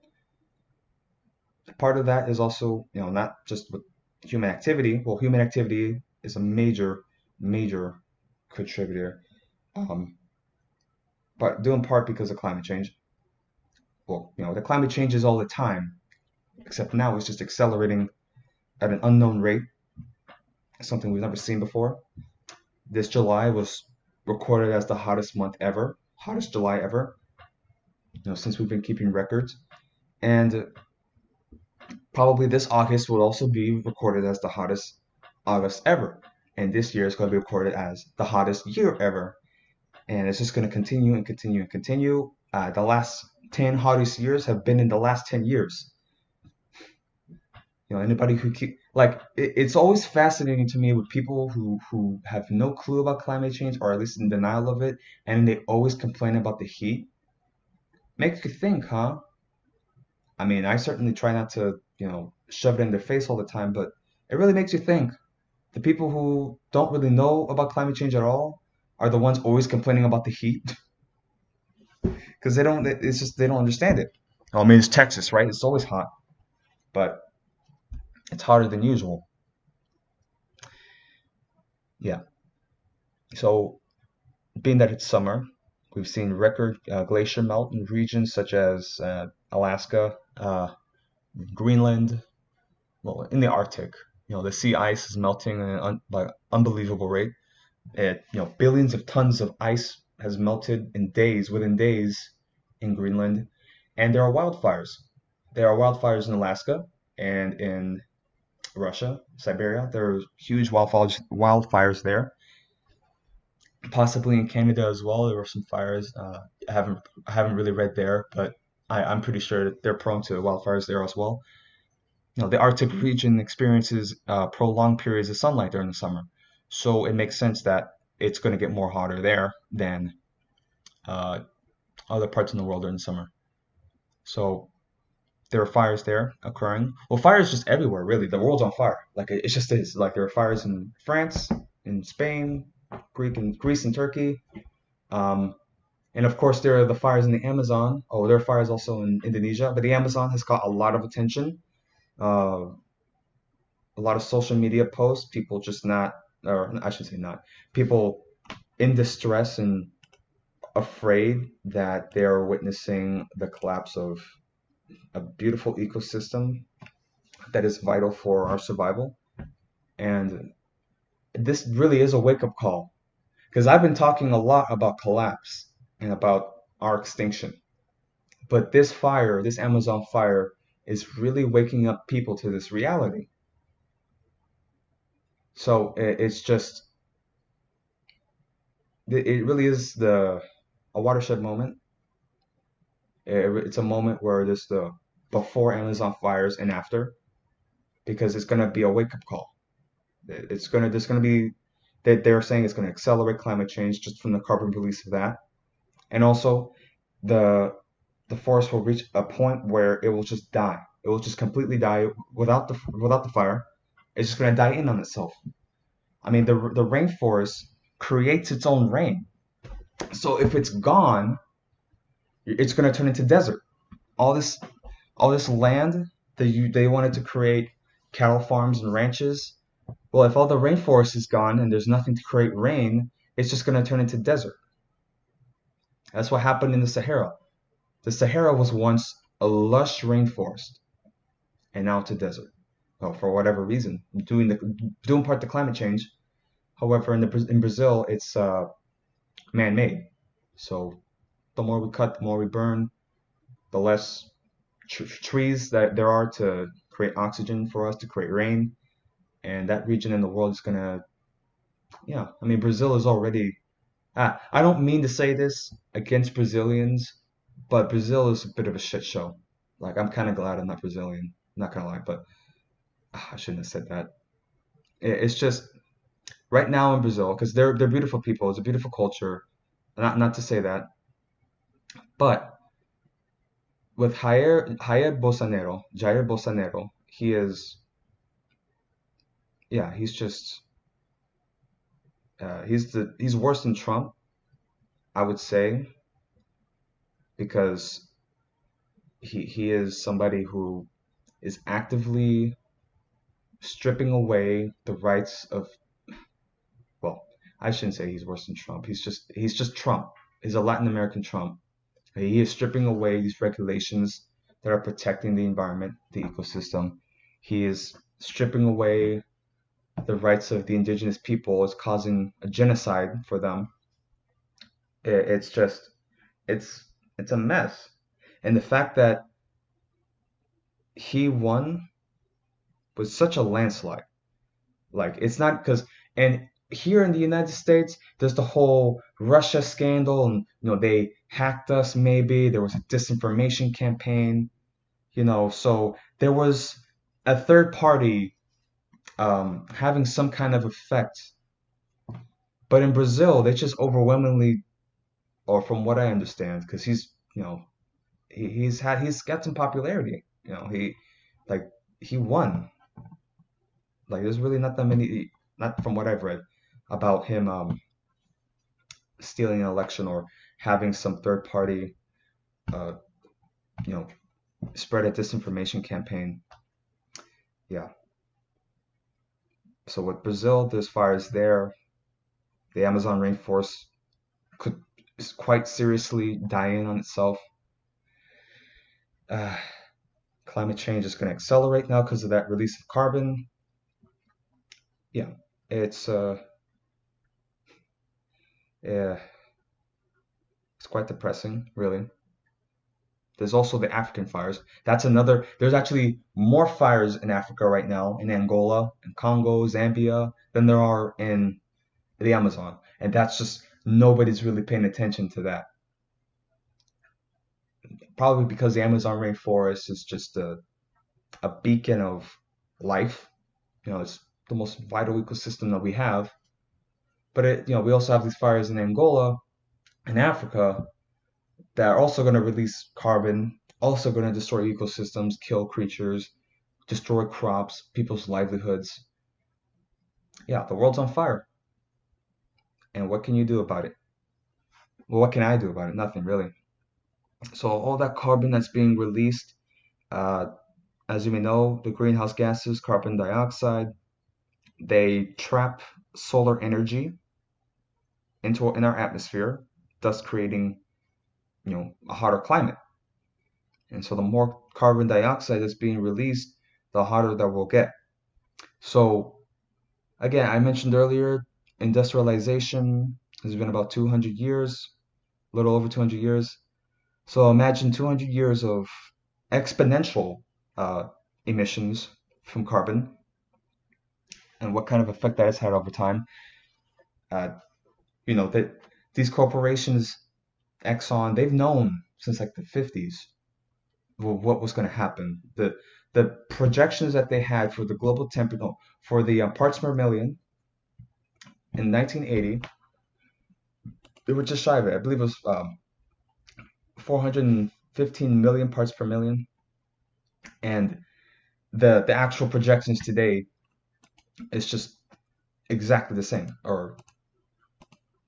Part of that is also, not just with human activity. Well, human activity is a major contributor, um, but due in part because of climate change. Well, the climate changes all the time, except now it's just accelerating at an unknown rate, something we've never seen before. This July was recorded as the hottest month ever, hottest July ever, since we've been keeping records. And probably this August will also be recorded as the hottest August ever. And this year is going to be recorded as the hottest year ever. And it's just going to continue and continue and continue. The last 10 hottest years have been in the last 10 years. Anybody who keep like it's always fascinating to me with people who have no clue about climate change or at least in denial of it, and they always complain about the heat. Makes you think, huh? I mean, I certainly try not to, shove it in their face all the time, but it really makes you think. The people who don't really know about climate change at all are the ones always complaining about the heat because they don't. It's just they don't understand it. Oh, I mean, it's Texas, right? It's always hot, but it's hotter than usual. Yeah. So, being that it's summer, we've seen record glacier melt in regions such as Alaska, Greenland, well, in the Arctic. The sea ice is melting at an like unbelievable rate. Billions of tons of ice has melted in days, within days, in Greenland, and there are wildfires. There are wildfires in Alaska and in Russia, Siberia. There are huge wildfires there. Possibly in Canada as well. There were some fires. I haven't really read there, but I'm pretty sure that they're prone to wildfires there as well. The Arctic region experiences prolonged periods of sunlight during the summer, so it makes sense that it's going to get more hotter there than uh, other parts in the world during the summer. So there are fires there occurring. Well, fires just everywhere, really. The world's on fire. Like it just is. Like there are fires in France, in Spain, Greece and Turkey. Um, and of course, there are the fires in the Amazon. Oh, there are fires also in Indonesia, but the Amazon has got a lot of attention. Uh, a lot of social media posts, people just not, or I should say not, people in distress and afraid that they are witnessing the collapse of a beautiful ecosystem that is vital for our survival. And this really is a wake up call because I've been talking a lot about collapse and about our extinction. But this fire, this Amazon fire, is really waking up people to this reality. So it's just, it really is a watershed moment. It's a moment where there's the before Amazon fires and after, because it's gonna be a wake up call. There's gonna be, they're saying it's gonna accelerate climate change just from the carbon release of that, and also the the forest will reach a point where it will just die. It will just completely die without the fire. It's just gonna die in on itself. I mean, the rainforest creates its own rain. So if it's gone, it's going to turn into desert. All this all this land that they wanted to create cattle farms and ranches. Well, if all the rainforest is gone and there's nothing to create rain, it's just going to turn into desert. That's what happened in the Sahara. The Sahara was once a lush rainforest, and now it's a desert. Well, for whatever reason, doing part to climate change. However, in Brazil, it's man-made. So the more we cut, the more we burn, the less trees that there are to create oxygen for us to create rain, and that region in the world is gonna, yeah. I mean, Brazil is already. I don't mean to say this against Brazilians, but Brazil is a bit of a shit show. Like, I'm kind of glad I'm not Brazilian. Not gonna lie, but I shouldn't have said that. It's just right now in Brazil because they're beautiful people. It's a beautiful culture. Not to say that, but with Jair Bolsonaro, he is, yeah, he's just, he's worse than Trump, I would say, because he is somebody who is actively stripping away the rights of, well, I shouldn't say he's worse than Trump. He's just Trump. He's a Latin American Trump. He is stripping away these regulations that are protecting the environment, the ecosystem. He is stripping away the rights of the indigenous people, is causing a genocide for them. It's just, it's it's a mess. And the fact that he won was such a landslide. Like, it's not because, and here in the United States, there's the whole Russia scandal, and they hacked us. Maybe there was a disinformation campaign. So there was a third party having some kind of effect. But in Brazil, they just overwhelmingly, or from what I understand, because he's got some popularity. Like he won. Like, there's really not that many, not from what I've read, about him stealing an election or having some third party, uh, you know, spread a disinformation campaign. Yeah. So with Brazil, there's fires there. The Amazon rainforest could is quite seriously die in on itself. Uh, Climate change is going to accelerate now because of that release of carbon. Yeah, it's yeah, it's quite depressing, really. There's also the African fires. There's actually more fires in Africa right now, in Angola, in Congo, Zambia, than there are in the Amazon. And that's just, nobody's really paying attention to that. Probably because the Amazon rainforest is just a beacon of life. It's the most vital ecosystem that we have. But we also have these fires in Angola and Africa that are also going to release carbon, also going to destroy ecosystems, kill creatures, destroy crops, people's livelihoods. Yeah, the world's on fire. And what can you do about it? Well, what can I do about it? Nothing really. So all that carbon that's being released, uh, as you may know, the greenhouse gases, carbon dioxide, they trap solar energy in our atmosphere, thus creating, a hotter climate. And so the more carbon dioxide that's being released, the hotter that we'll get. So again, I mentioned earlier, industrialization has been about 200 years, a little over 200 years. So imagine 200 years of exponential uh, emissions from carbon and what kind of effect that has had over time. Uh, that these corporations, Exxon, they've known since like the 50s what was going to happen. The projections that they had for the global temperature, no, for the parts per million in 1980, they were just shy of it. I believe it was 415 million parts per million, and the actual projections today is just exactly the same, or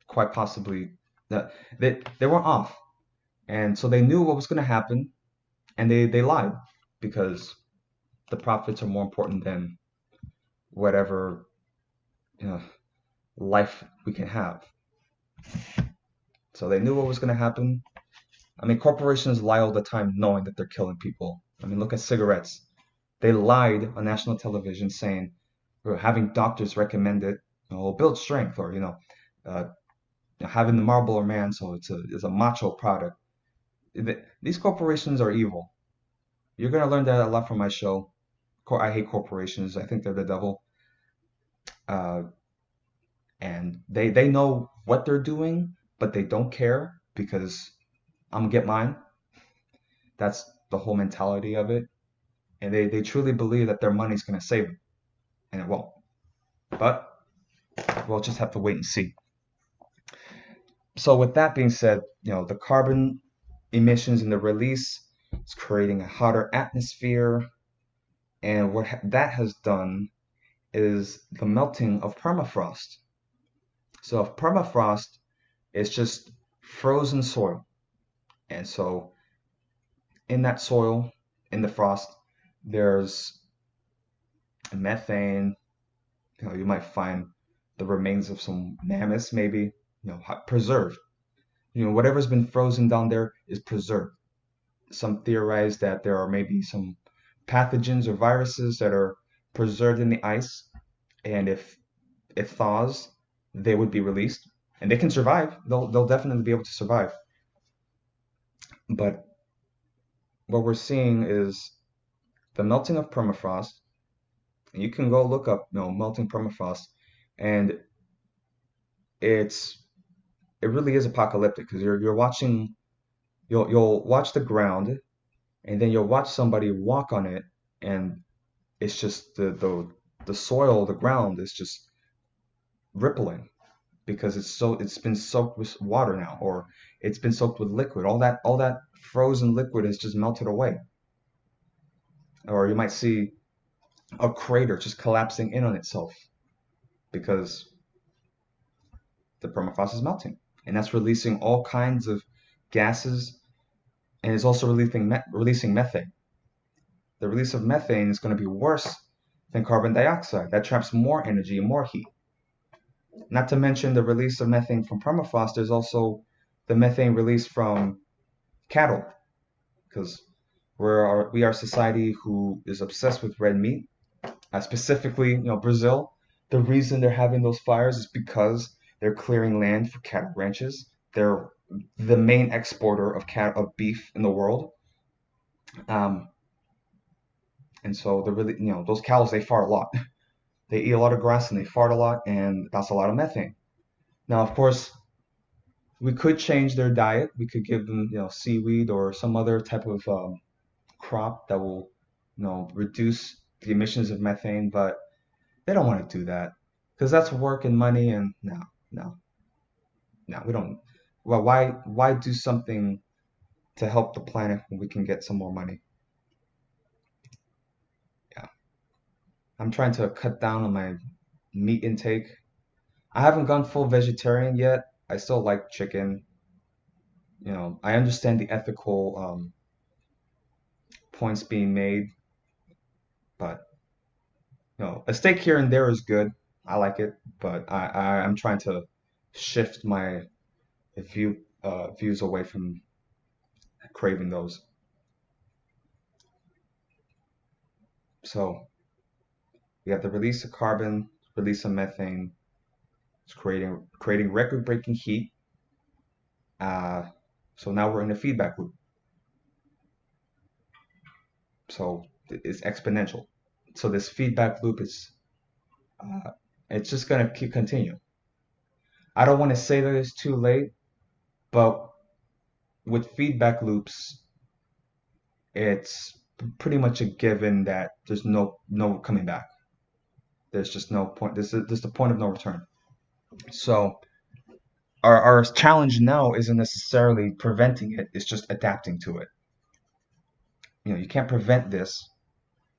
quite possibly that they weren't off, and so they knew what was going to happen, and they lied because the profits are more important than whatever you know, life we can have. So they knew what was going to happen. I mean, corporations lie all the time knowing that they're killing people. I mean, look at cigarettes. They lied on national television saying, or having doctors recommend it, build strength, or uh, having the Marlboro Man, so it's a macho product. These corporations are evil. You're gonna learn that a lot from my show. I hate corporations. I think they're the devil. Uh, and they know what they're doing, but they don't care because I'm gonna get mine. That's the whole mentality of it. And they truly believe that their money's gonna save them, and it won't. But we'll just have to wait and see. So with that being said, the carbon emissions and the release is creating a hotter atmosphere, and what that has done is the melting of permafrost. So if permafrost is just frozen soil, and so in that soil, in the frost, there's methane. You might find the remains of some mammoths, maybe, preserved. Whatever's been frozen down there is preserved. Some theorize that there are maybe some pathogens or viruses that are preserved in the ice, and if it thaws, they would be released, and they can survive. They'll definitely be able to survive. But what we're seeing is the melting of permafrost. You can go look up, melting permafrost, and it's it really is apocalyptic because you're watching. You'll watch the ground, and then you'll watch somebody walk on it, and it's just the soil, the ground is just rippling because it's been soaked with water now, or it's been soaked with liquid. All that frozen liquid is just melted away. Or you might see a crater just collapsing in on itself because the permafrost is melting, and that's releasing all kinds of gases, and it's also releasing methane. The release of methane is going to be worse than carbon dioxide. That traps more energy and more heat. Not to mention the release of methane from permafrost, there's also the methane released from cattle, because we are a society who is obsessed with red meat. Specifically, Brazil. The reason they're having those fires is because they're clearing land for cattle ranches. They're the main exporter of beef in the world. Um, and so they're really, those cows, they fart a lot. They eat a lot of grass and they fart a lot, and that's a lot of methane. Now, of course, we could change their diet. We could give them, seaweed or some other type of crop that will, reduce the emissions of methane, but they don't want to do that because that's work and money, and no, no, no, we don't. Well, why do something to help the planet when we can get some more money? Yeah, I'm trying to cut down on my meat intake. I haven't gone full vegetarian yet. I still like chicken. I understand the ethical points being made, but a steak here and there is good. I like it, but I'm trying to shift my views away from craving those. So we have the release of carbon, release of methane. It's creating record-breaking heat. Uh, so now we're in a feedback loop. So it's exponential. So this feedback loop is uh, it's just gonna keep continue. I don't want to say that it's too late, but with feedback loops, it's pretty much a given that there's no coming back. There's just no point. This is the point of no return. So our challenge now isn't necessarily preventing it, it's just adapting to it. You can't prevent this,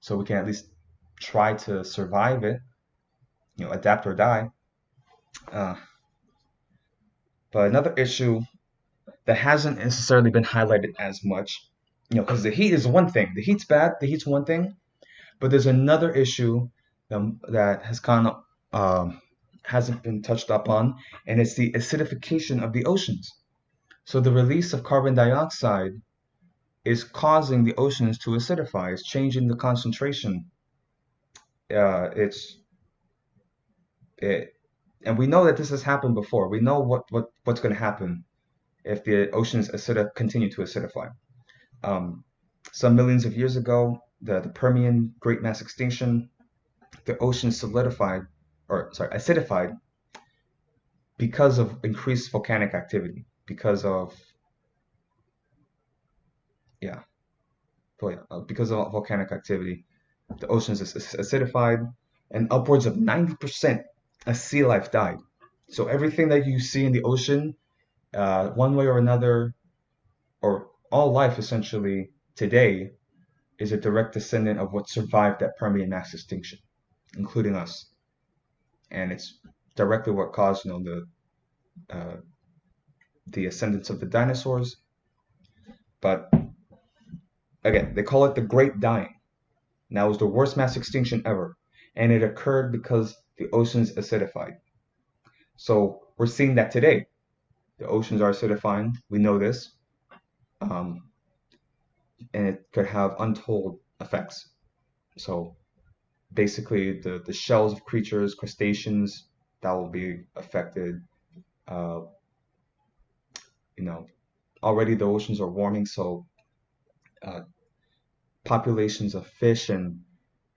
so we can at least try to survive it, adapt or die. Uh, but another issue that hasn't necessarily been highlighted as much, because the heat is one thing. The heat's bad, the heat's one thing, but there's another issue that um, hasn't been touched upon, and it's the acidification of the oceans. So the release of carbon dioxide is causing the oceans to acidify. It's changing the concentration. It's it, and we know that this has happened before. We know what's going to happen if the oceans continue to acidify. Um, some millions of years ago, the Permian Great Mass Extinction, the ocean acidified because of increased volcanic activity. Yeah, because of volcanic activity, the oceans is acidified, and upwards of 90% of sea life died. So everything that you see in the ocean One way or another, or all life essentially today is a direct descendant of what survived that Permian mass extinction, including us. And it's directly what caused, uh, the ascendance of the dinosaurs. But again, they call it the Great Dying. Now, it was the worst mass extinction ever, and it occurred because the oceans acidified. So we're seeing that today. The oceans are acidifying. We know this, um, and it could have untold effects. So basically, the shells of creatures, crustaceans, that will be affected. Uh, you know, already the oceans are warming, so uh, populations of fish and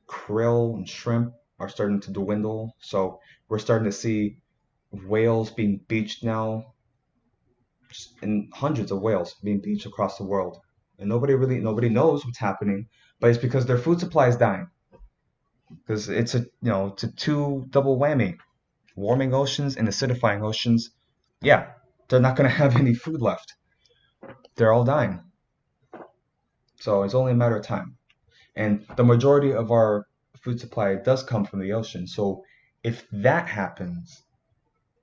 krill and shrimp are starting to dwindle. So we're starting to see whales being beached now, and hundreds of whales being beached across the world. And nobody knows what's happening, but it's because their food supply is dying. Because it's a two double whammy. Warming oceans and acidifying oceans. Yeah, they're not gonna have any food left. They're all dying. So it's only a matter of time. And the majority of our food supply does come from the ocean. So if that happens,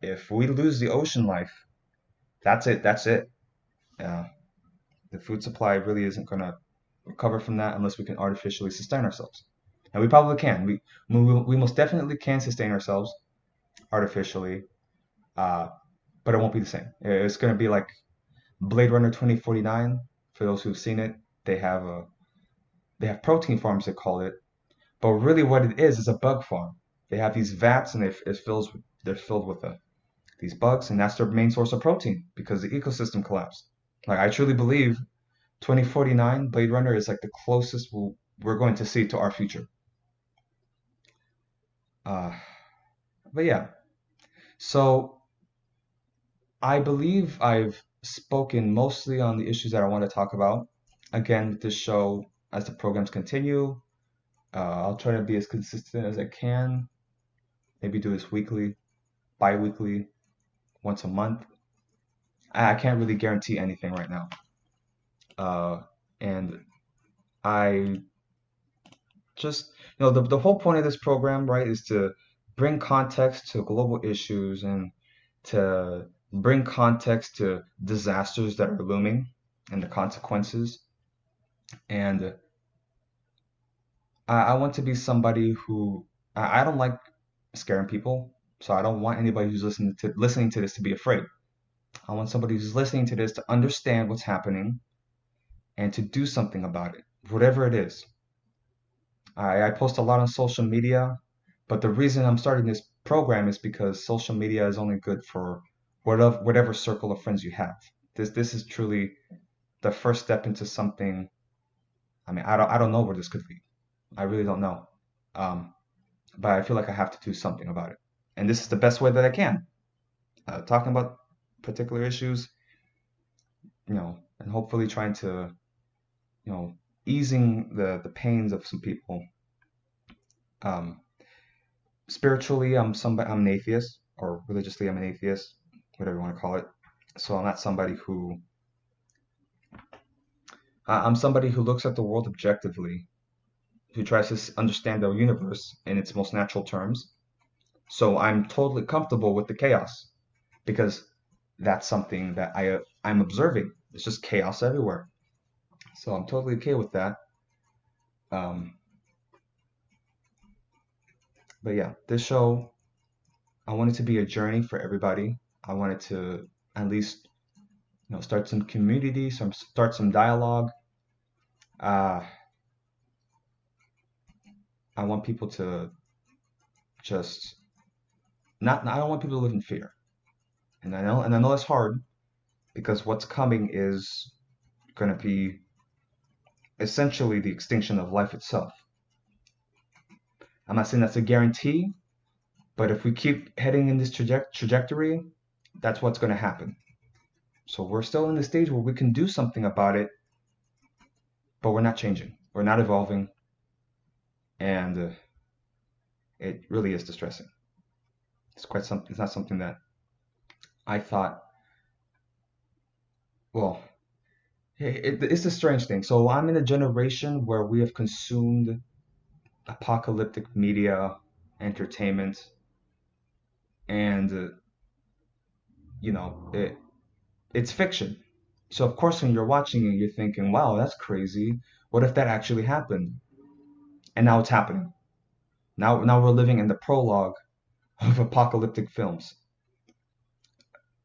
if we lose the ocean life, that's it. That's it. Uh, the food supply really isn't going to recover from that unless we can artificially sustain ourselves. And we probably can. We most definitely can sustain ourselves artificially, uh, but it won't be the same. It's going to be like Blade Runner 2049. For those who've seen it, they have protein farms, they call it, but really what it is a bug farm. They have these vats, and they're filled with these bugs, and that's their main source of protein because the ecosystem collapsed. Like, I truly believe 2049 Blade Runner is like the closest we're going to see to our future. Uh, but yeah, so I believe I've spoken mostly on the issues that I want to talk about. Again, with this show, as the programs continue, I'll try to be as consistent as I can. Maybe do this weekly, bi-weekly, once a month. I can't really guarantee anything right now. And I just, the whole point of this program, right, is to bring context to global issues and to bring context to disasters that are looming and the consequences. And I want to be somebody who, I don't like scaring people, so I don't want anybody who's listening to this to be afraid. I want somebody who's listening to this to understand what's happening and to do something about it, whatever it is. I post a lot on social media, but the reason I'm starting this program is because social media is only good for whatever circle of friends you have. This is truly the first step into something. I mean, I don't know where this could lead. I really don't know. Um, but I feel like I have to do something about it, and this is the best way that I can. Talking about particular issues, and hopefully trying to, you know, easing the pains of some people. Um, Spiritually, I'm an atheist, or religiously I'm an atheist, whatever you want to call it. So I'm not somebody who I'm somebody who looks at the world objectively, who tries to understand the universe in its most natural terms. So I'm totally comfortable with the chaos because that's something that I'm observing. It's just chaos everywhere. So I'm totally okay with that. Um, but yeah, this show, I want it to be a journey for everybody. I want it to at least, start some community, start some dialogue. Uh, I want people to just not. I don't want people to live in fear, and I know that's hard because what's coming is going to be essentially the extinction of life itself. I'm not saying that's a guarantee, but if we keep heading in this trajectory, that's what's going to happen. So we're still in the stage where we can do something about it, but we're not changing. We're not evolving, and it really is distressing. It's quite something. It's not something that I thought well, it's a strange thing. So I'm in a generation where we have consumed apocalyptic media, entertainment, and you know, it's fiction. So of course, when you're watching it, you're thinking, "Wow, that's crazy. What if that actually happened?" And now it's happening. Now we're living in the prologue of apocalyptic films.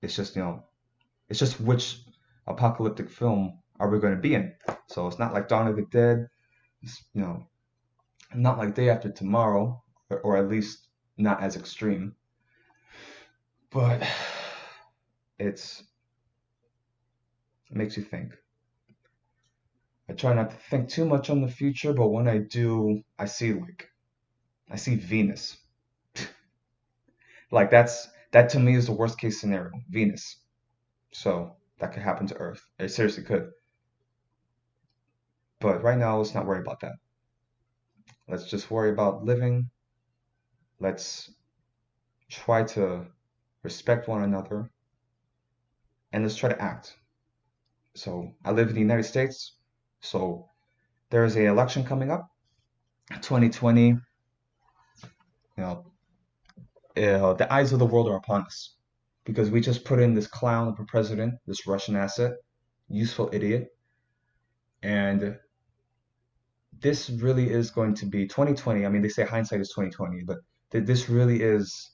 It's just, it's just which apocalyptic film are we going to be in? So it's not like Dawn of the Dead. It's, not like Day After Tomorrow, or at least not as extreme. But it makes you think. I try not to think too much on the future, but when I do, I see Venus. Like that to me is the worst case scenario, Venus. So that could happen to Earth. It seriously could. But right now, let's not worry about that. Let's just worry about living. Let's try to respect one another, and let's try to act. So I live in the United States, so there is a election coming up, 2020. You the eyes of the world are upon us because we just put in this clown of a president, this Russian asset, useful idiot, and this really is going to be 2020. I mean, they say hindsight is 2020, but this really is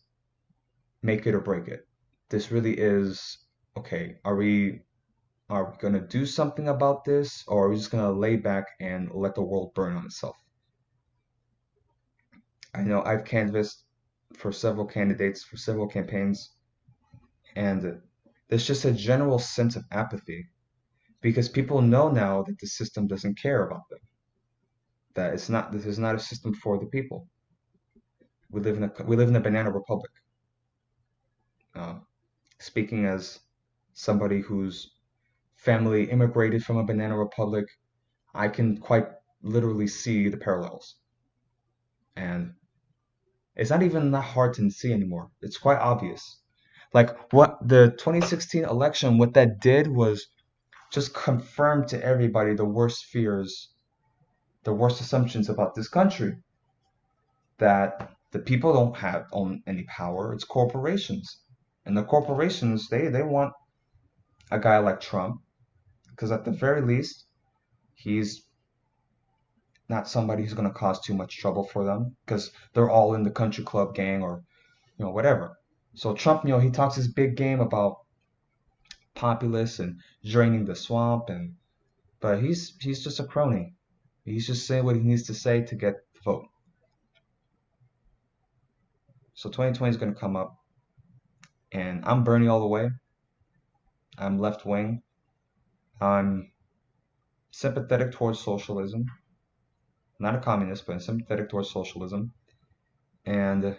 make it or break it. This really is okay. Are we gonna do something about this, or are we just gonna lay back and let the world burn on itself? I know I've canvassed for several candidates for several campaigns, and there's just a general sense of apathy because people know now that the system doesn't care about them. That it's not this is not a system for the people. We live in a banana republic. Uh, Speaking as somebody whose family immigrated from a banana republic, I can quite literally see the parallels. And it's not even that hard to see anymore. It's quite obvious. Like what the 2016 election, what that did was just confirm to everybody the worst fears, the worst assumptions about this country, that the people don't have own any power. It's corporations. And the corporations, they want a guy like Trump, because at the very least, he's not somebody who's going to cause too much trouble for them, because they're all in the country club gang or whatever. So Trump, he talks his big game about populists and draining the swamp, but he's just a crony. He's just saying what he needs to say to get the vote. So 2020 is going to come up, and I'm Bernie all the way. I'm left wing. I'm sympathetic towards socialism. Not a communist, but I'm sympathetic towards socialism. And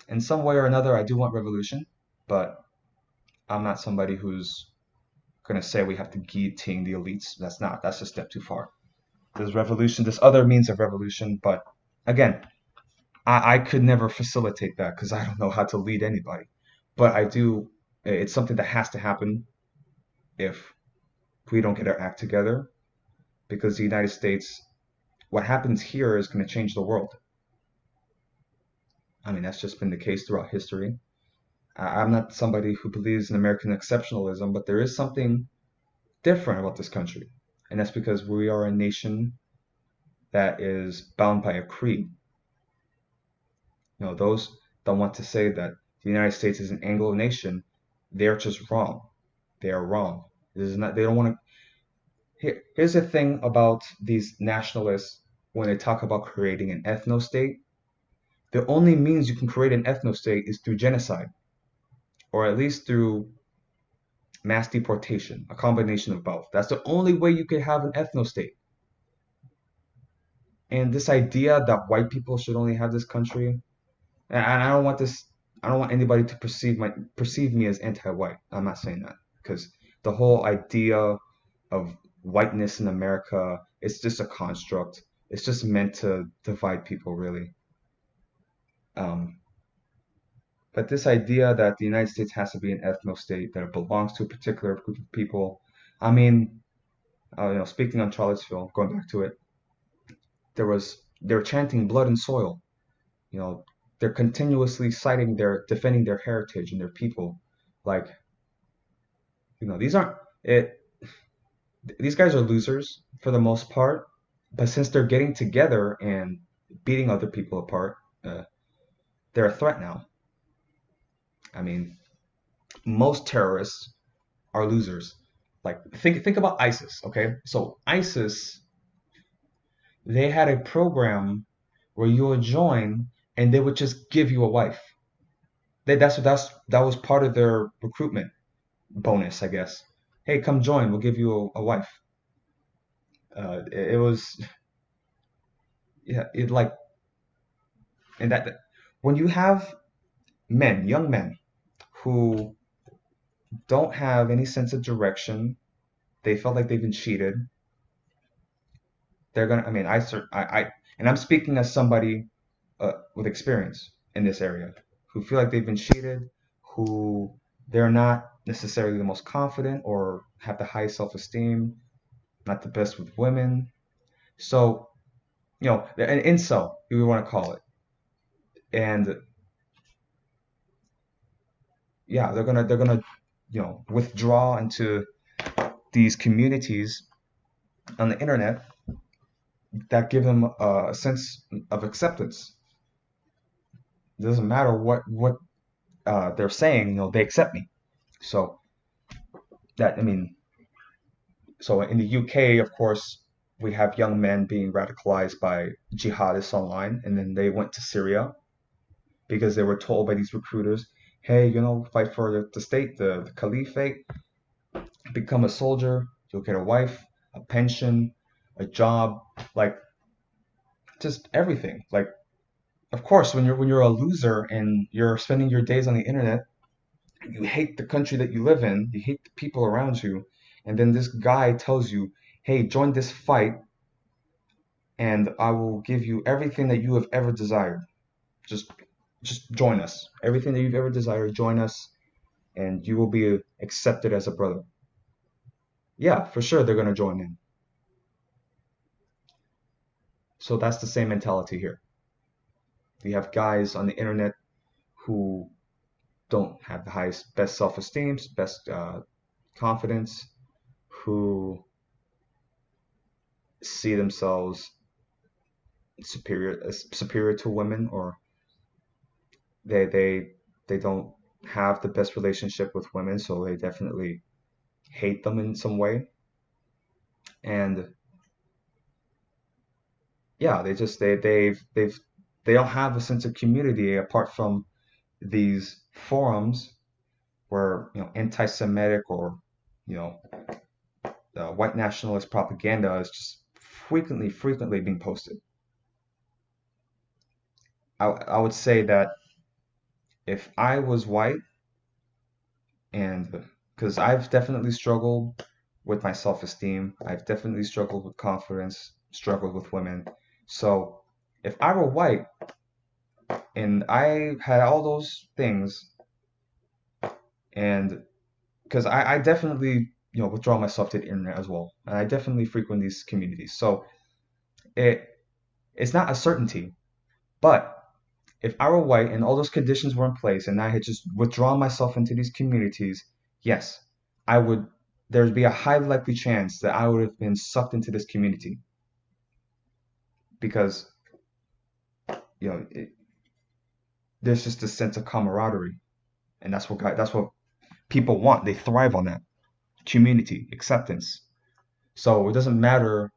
in some way or another, I do want revolution, but I'm not somebody who's going to say we have to guillotine the elites. That's a step too far. There's revolution, there's other means of revolution, but again, I could never facilitate that because I don't know how to lead anybody. But I do, it's something that has to happen if we don't get our act together because the United States, what happens here is going to change the world. I mean, that's just been the case throughout history. I'm not somebody who believes in American exceptionalism, but there is something different about this country. And that's because we are a nation that is bound by a creed. Those that want to say that the United States is an Anglo nation, they're just wrong. They are wrong. This is not. They don't want to. Here's the thing about these nationalists when they talk about creating an ethno state. The only means you can create an ethno state is through genocide, or at least through mass deportation, a combination of both. That's the only way you can have an ethno state. And this idea that white people should only have this country, and I don't want this. I don't want anybody to perceive me as anti-white. I'm not saying that because the whole idea of whiteness in America is just a construct. It's just meant to divide people, really. Um, But this idea that the United States has to be an ethno state, that it belongs to a particular group of people. I mean, speaking on Charlottesville, going back to it, they're chanting blood and soil. You know, they're continuously defending their heritage and their people. Like, these aren't it. These guys are losers for the most part, but since they're getting together and beating other people apart, uh, they're a threat now. I mean, most terrorists are losers. Like think about ISIS, okay? So ISIS, they had a program where you would join and they would just give you a wife. That was part of their recruitment bonus, I guess. Hey, come join. We'll give you a wife. It was yeah, it like and that when you have young men who don't have any sense of direction, they felt like they've been cheated. They're gonna. I mean, and I'm speaking as somebody with experience in this area, who feel like they've been cheated, who they're not necessarily the most confident or have the highest self-esteem, not the best with women. So, an incel, you would want to call it. And yeah, they're gonna withdraw into these communities on the internet that give them a sense of acceptance. It doesn't matter what they're saying, they accept me. So that I mean, so in the UK, of course, we have young men being radicalized by jihadists online, and then they went to Syria because they were told by these recruiters, hey, fight for the state, the caliphate, become a soldier, you'll get a wife, a pension, a job, like just everything. Like, of course, when you're a loser and you're spending your days on the internet, you hate the country that you live in, you hate the people around you, and then this guy tells you, hey, join this fight and I will give you everything that you have ever desired. Just just join us. Everything that you've ever desired, join us and you will be accepted as a brother. Yeah, for sure they're going to join in. So that's the same mentality here. You have guys on the internet who don't have the best self-esteem, best confidence, who see themselves superior to women, or they they they don't have the best relationship with women, so they definitely hate them in some way. And yeah, they don't have a sense of community apart from these forums where anti-Semitic or you know white nationalist propaganda is just frequently being posted. I would say that if I was white, and because I've definitely struggled with my self-esteem, I've definitely struggled with confidence, struggled with women. So if I were white and I had all those things, and because I definitely withdraw myself to the internet as well, and I definitely frequent these communities. So it it's not a certainty, but if I were white and all those conditions were in place and I had just withdrawn myself into these communities, yes, I would, there'd be a high likely chance that I would have been sucked into this community because, you know, it, there's just a sense of camaraderie. And that's what people want. They thrive on that community, acceptance. So it doesn't matter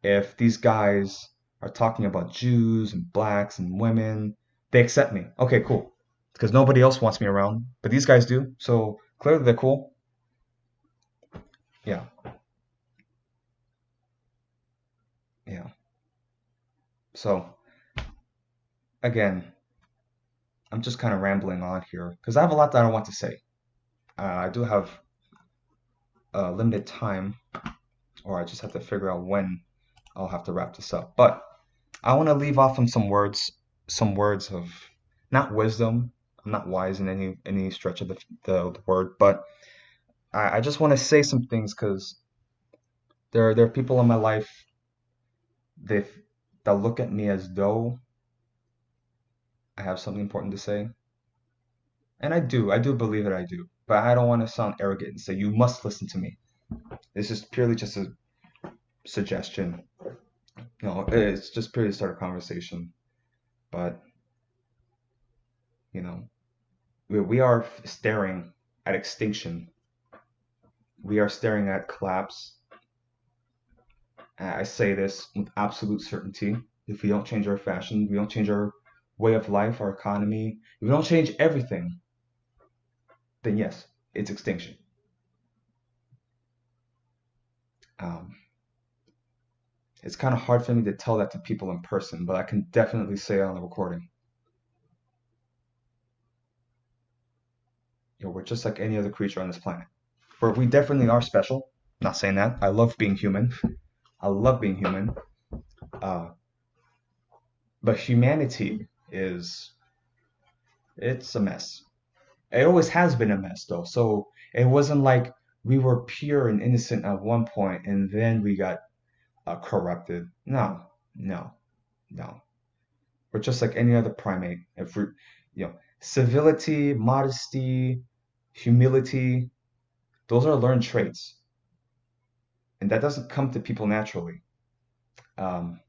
if these guys are talking about Jews and blacks and women, they accept me. Okay, cool. Because nobody else wants me around, but these guys do. So clearly they're cool. Yeah, yeah. So again, I'm just kind of rambling on here because I have a lot that I want to say. I do have limited time, or I just have to figure out when I'll have to wrap this up. But I want to leave off on some words of not wisdom, I'm not wise in any stretch of the word, but I just want to say some things because there are people in my life that that look at me as though I have something important to say, and I do believe that I do, but I don't want to sound arrogant and say you must listen to me. This is purely just a suggestion. It's just purely to start a conversation. But you know, we are staring at extinction. We are staring at collapse. I say this with absolute certainty. If we don't change our fashion, we don't change our way of life, our economy, if we don't change everything, then yes, it's extinction. Um, it's kind of hard for me to tell that to people in person, but I can definitely say it on the recording. We're just like any other creature on this planet. We definitely are special. Not saying that. I love being human. I love being human. Uh, but humanity it's a mess. It always has been a mess though. So it wasn't like we were pure and innocent at one point and then we got corrupted. No, no, no. We're just like any other primate. If we, civility, modesty, humility, those are learned traits, and that doesn't come to people naturally. Um,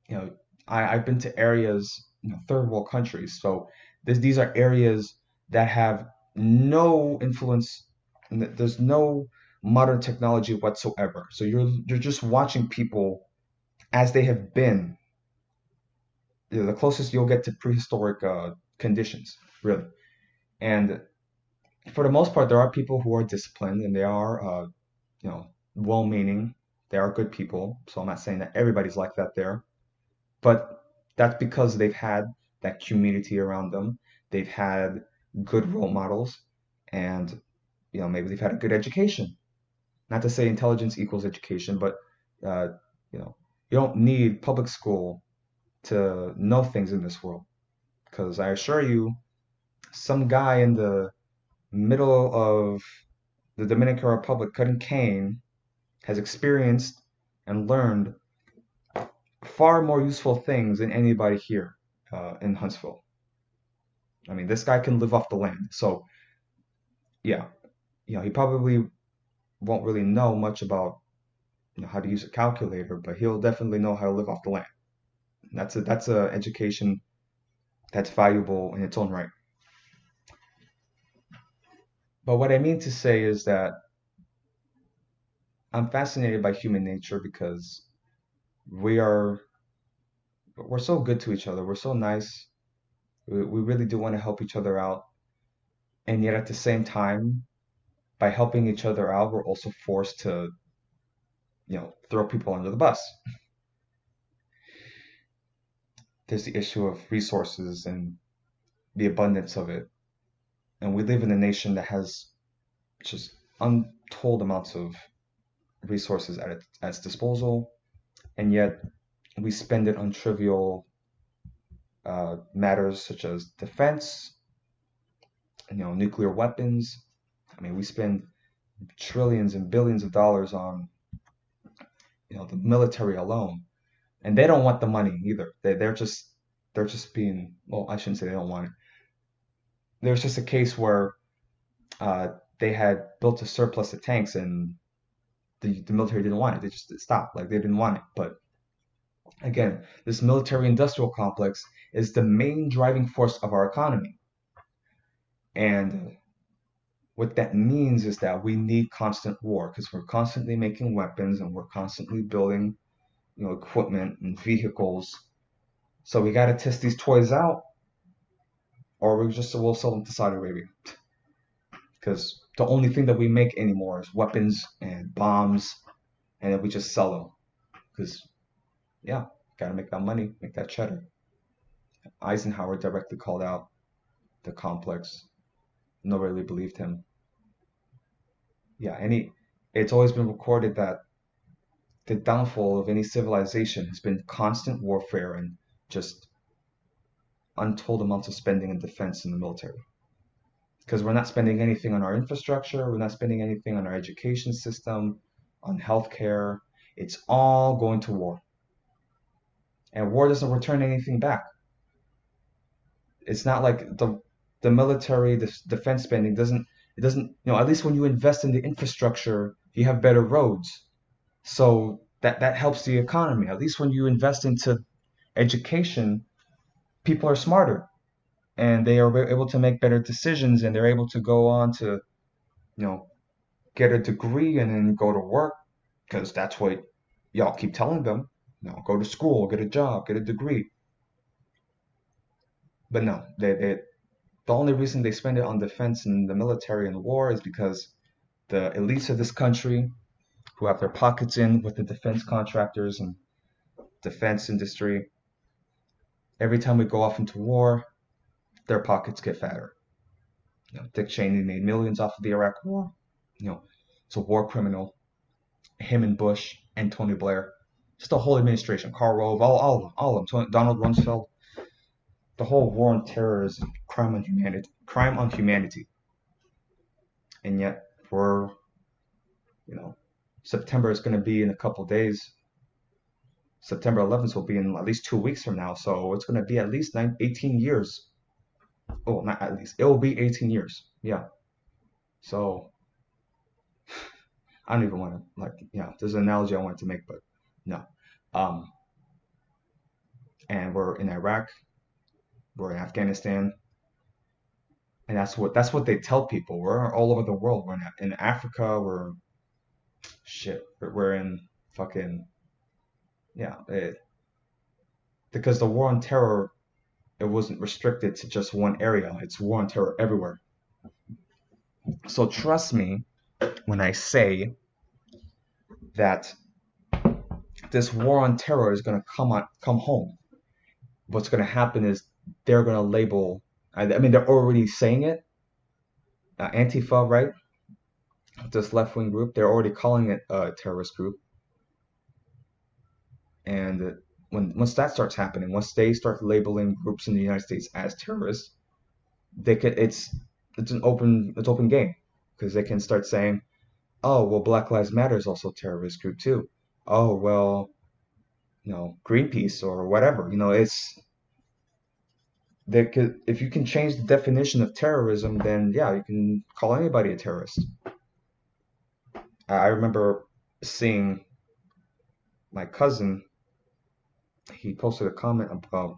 you know, I've been to areas, third world countries, so these are areas that have no influence. There's no modern technology whatsoever. So you're just watching people as they have been. The closest you'll get to prehistoric conditions, really. And for the most part, there are people who are disciplined and they are, well-meaning. They are good people. So I'm not saying that everybody's like that there, but that's because they've had that community around them. They've had good role models, and maybe they've had a good education. Not to say intelligence equals education, but uh, you don't need public school to know things in this world. Because I assure you, some guy in the middle of the Dominican Republic cutting cane has experienced and learned far more useful things than anybody here in Huntsville. I mean, this guy can live off the land. So, yeah, he probably won't really know much about how to use a calculator, but he'll definitely know how to live off the land. That's a education that's valuable in its own right. But what I mean to say is that I'm fascinated by human nature because we are we're so good to each other. We're so nice. We really do want to help each other out. And yet at the same time, by helping each other out, we're also forced to, throw people under the bus. There's the issue of resources and the abundance of it. And we live in a nation that has just untold amounts of resources at its disposal, and yet we spend it on trivial matters such as defense, nuclear weapons. I mean, we spend trillions and billions of dollars on, the military alone, and they don't want the money either. They're just being, well, I shouldn't say they don't want it. There's just a case where uh, they had built a surplus of tanks and the military didn't want it. They just stopped, like they didn't want it. But again, this military industrial complex is the main driving force of our economy. And what that means is that we need constant war because we're constantly making weapons and we're constantly building, equipment and vehicles. So we got to test these toys out, or we'll sell them to Saudi Arabia because the only thing that we make anymore is weapons and bombs, and then we just sell them because yeah, got to make that money, make that cheddar. Eisenhower directly called out the complex. Nobody really believed him. Yeah, it's always been recorded that the downfall of any civilization has been constant warfare and just untold amounts of spending in defense and the military. Because we're not spending anything on our infrastructure, we're not spending anything on our education system, on healthcare. It's all going to war. And war doesn't return anything back. It's not like the military, the defense spending doesn't, at least when you invest in the infrastructure, you have better roads. So that helps the economy. At least when you invest into education, people are smarter and they are able to make better decisions and they're able to go on to, you know, get a degree and then go to work because that's what y'all keep telling them. Go to school, get a job, get a degree. But no, the only reason they spend it on defense and the military and war is because the elites of this country who have their pockets in with the defense contractors and defense industry, every time we go off into war, their pockets get fatter. Dick Cheney made millions off of the Iraq War. It's a war criminal. Him and Bush and Tony Blair, just the whole administration, Karl Rove, all of them, Donald Rumsfeld, the whole war on terror is crime on humanity. And yet we're, September is going to be in a couple days. September 11th will be in at least 2 weeks from now, so it's going to be at least 18 years. Oh, not at least. It will be 18 years. Yeah. So I don't even want to there's an analogy I wanted to make, but no. And we're in Iraq, we're in Afghanistan, and that's what they tell people. We're all over the world. We're in Africa. We're in fucking because the war on terror, it wasn't restricted to just one area. It's war on terror everywhere. So trust me when I say that this war on terror is going to come home. What's going to happen is they're going to label, I mean, they're already saying it. Antifa, right? This left-wing group, they're already calling it a terrorist group. And once that starts happening, once they start labeling groups in the United States as terrorists, it's an open game because they can start saying, oh, well, Black Lives Matter is also a terrorist group too. Oh, well, Greenpeace or whatever. If you can change the definition of terrorism, then yeah, you can call anybody a terrorist. I remember seeing my cousin, he posted a comment about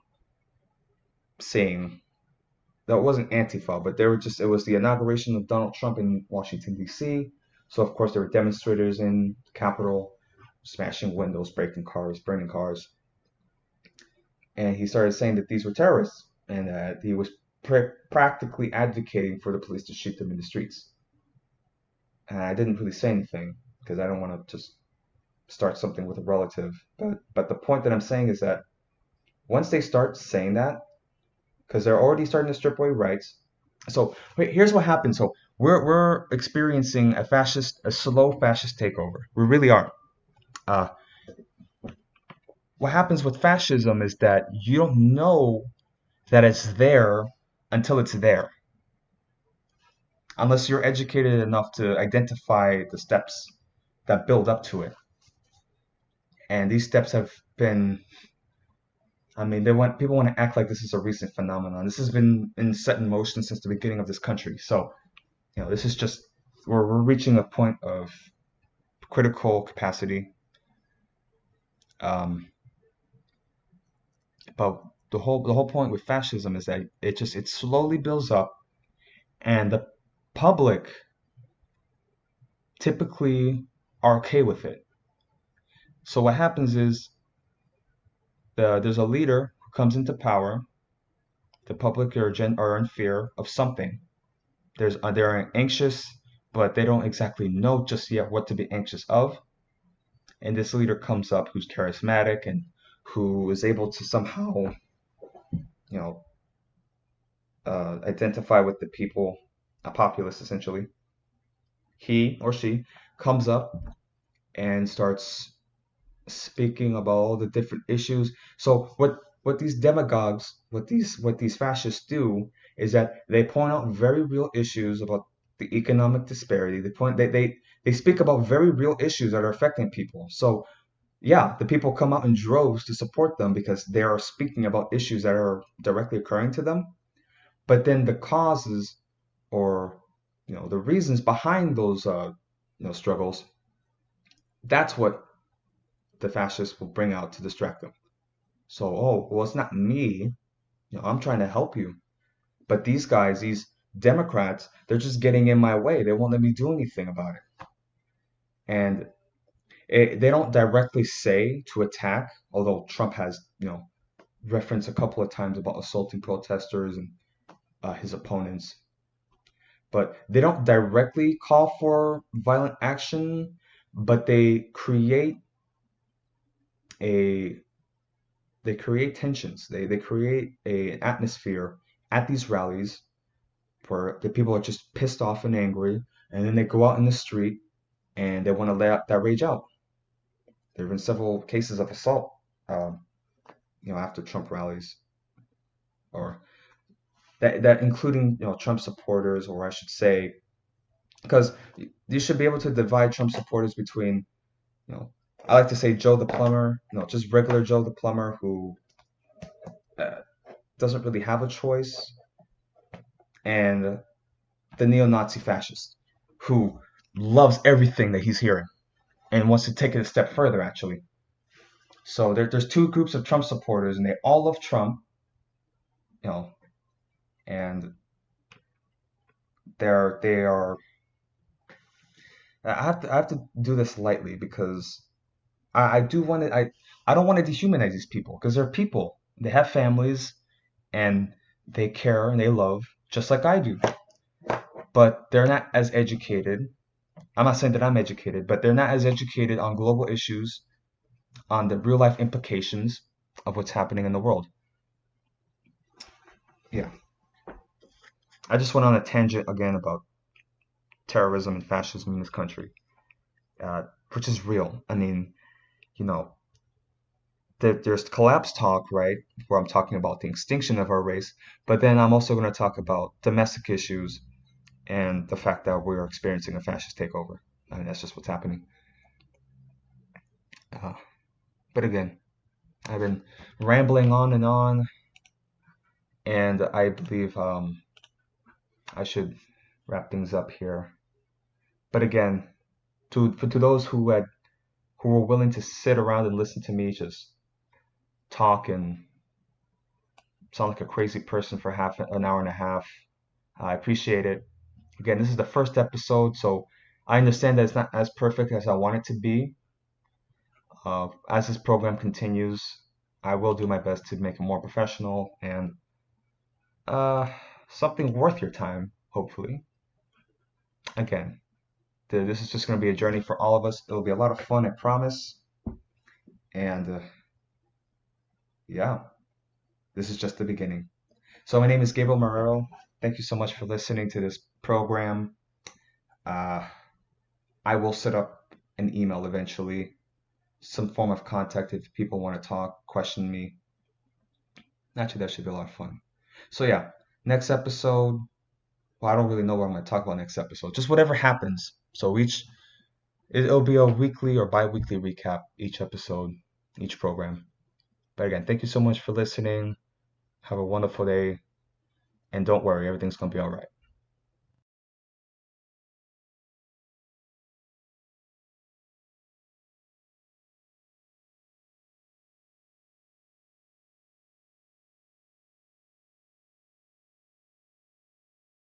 saying that it wasn't Antifa, but it was the inauguration of Donald Trump in Washington, D.C. So, of course, there were demonstrators in the Capitol, smashing windows, breaking cars, burning cars. And he started saying that these were terrorists and that he was practically advocating for the police to shoot them in the streets. And I didn't really say anything because I don't want to just start something with a relative. But the point that I'm saying is that once they start saying that, because they're already starting to strip away rights. So here's what happens. So we're experiencing a slow fascist takeover. We really are. What happens with fascism is that you don't know that it's there until it's there. Unless you're educated enough to identify the steps that build up to it. And these steps have been, people want to act like this is a recent phenomenon. This has been set in motion since the beginning of this country. So, this is just, we're reaching a point of critical capacity. But the whole point with fascism is that it slowly builds up, and the public typically are okay with it. So what happens is there's a leader who comes into power. The public are in fear of something. They're anxious, but they don't exactly know just yet what to be anxious of. And this leader comes up who's charismatic and who is able to somehow, identify with the people, a populace essentially. He or she comes up and starts speaking about all the different issues. So what these demagogues, what these fascists do is that they point out very real issues about the economic disparity. They speak about very real issues that are affecting people. So yeah, the people come out in droves to support them because they are speaking about issues that are directly occurring to them. But then the causes or the reasons behind those struggles, that's what the fascists will bring out to distract them. So, oh, well, it's not me. I'm trying to help you. But these guys, these Democrats, they're just getting in my way. They won't let me do anything about it. And they don't directly say to attack, although Trump has, referenced a couple of times about assaulting protesters and his opponents. But they don't directly call for violent action, but a they create tensions. They create an atmosphere at these rallies where the people are just pissed off and angry, and then they go out in the street and they want to let that rage out. There have been several cases of assault, um, after Trump rallies, or that including Trump supporters, or I should say, because you should be able to divide Trump supporters between, you know, I like to say Joe the plumber, just regular Joe the plumber who uh, doesn't really have a choice, and the neo-Nazi fascist who loves everything that he's hearing and wants to take it a step further, actually. So there's two groups of Trump supporters, and they all love Trump, you know, and they are. I have to do this lightly because I do want to I don't want to dehumanize these people because they're people. They have families and they care and they love just like I do. But they're not as educated. I'm not saying that I'm educated, but they're not as educated on global issues, on the real life implications of what's happening in the world. Yeah. I just went on a tangent again about terrorism and fascism in this country, which is real. I mean, you know, there's collapse talk, right, where I'm talking about the extinction of our race, but then I'm also going to talk about domestic issues and the fact that we're experiencing a fascist takeover. I mean, that's just what's happening. Uh, but again, I've been rambling on, and I believe I should wrap things up here. But again, to those who were willing to sit around and listen to me just talk and sound like a crazy person for half an hour and a half, I appreciate it. Again, this is the first episode, so I understand that it's not as perfect as I want it to be. As this program continues, I will do my best to make it more professional and uh, something worth your time, hopefully. Again, this is just going to be a journey for all of us. It'll be a lot of fun, I promise. And yeah, this is just the beginning. So, my name is Gabriel Marrero. Thank you so much for listening to this program. Uh, I will set up an email eventually, some form of contact if people want to talk, question me. Actually, that should be a lot of fun. So, yeah, next episode. Well, I don't really know what I'm going to talk about next episode. Just whatever happens. So it'll be a weekly or bi-weekly recap each episode, each program. But again, thank you so much for listening. Have a wonderful day, and don't worry, everything's gonna be all right.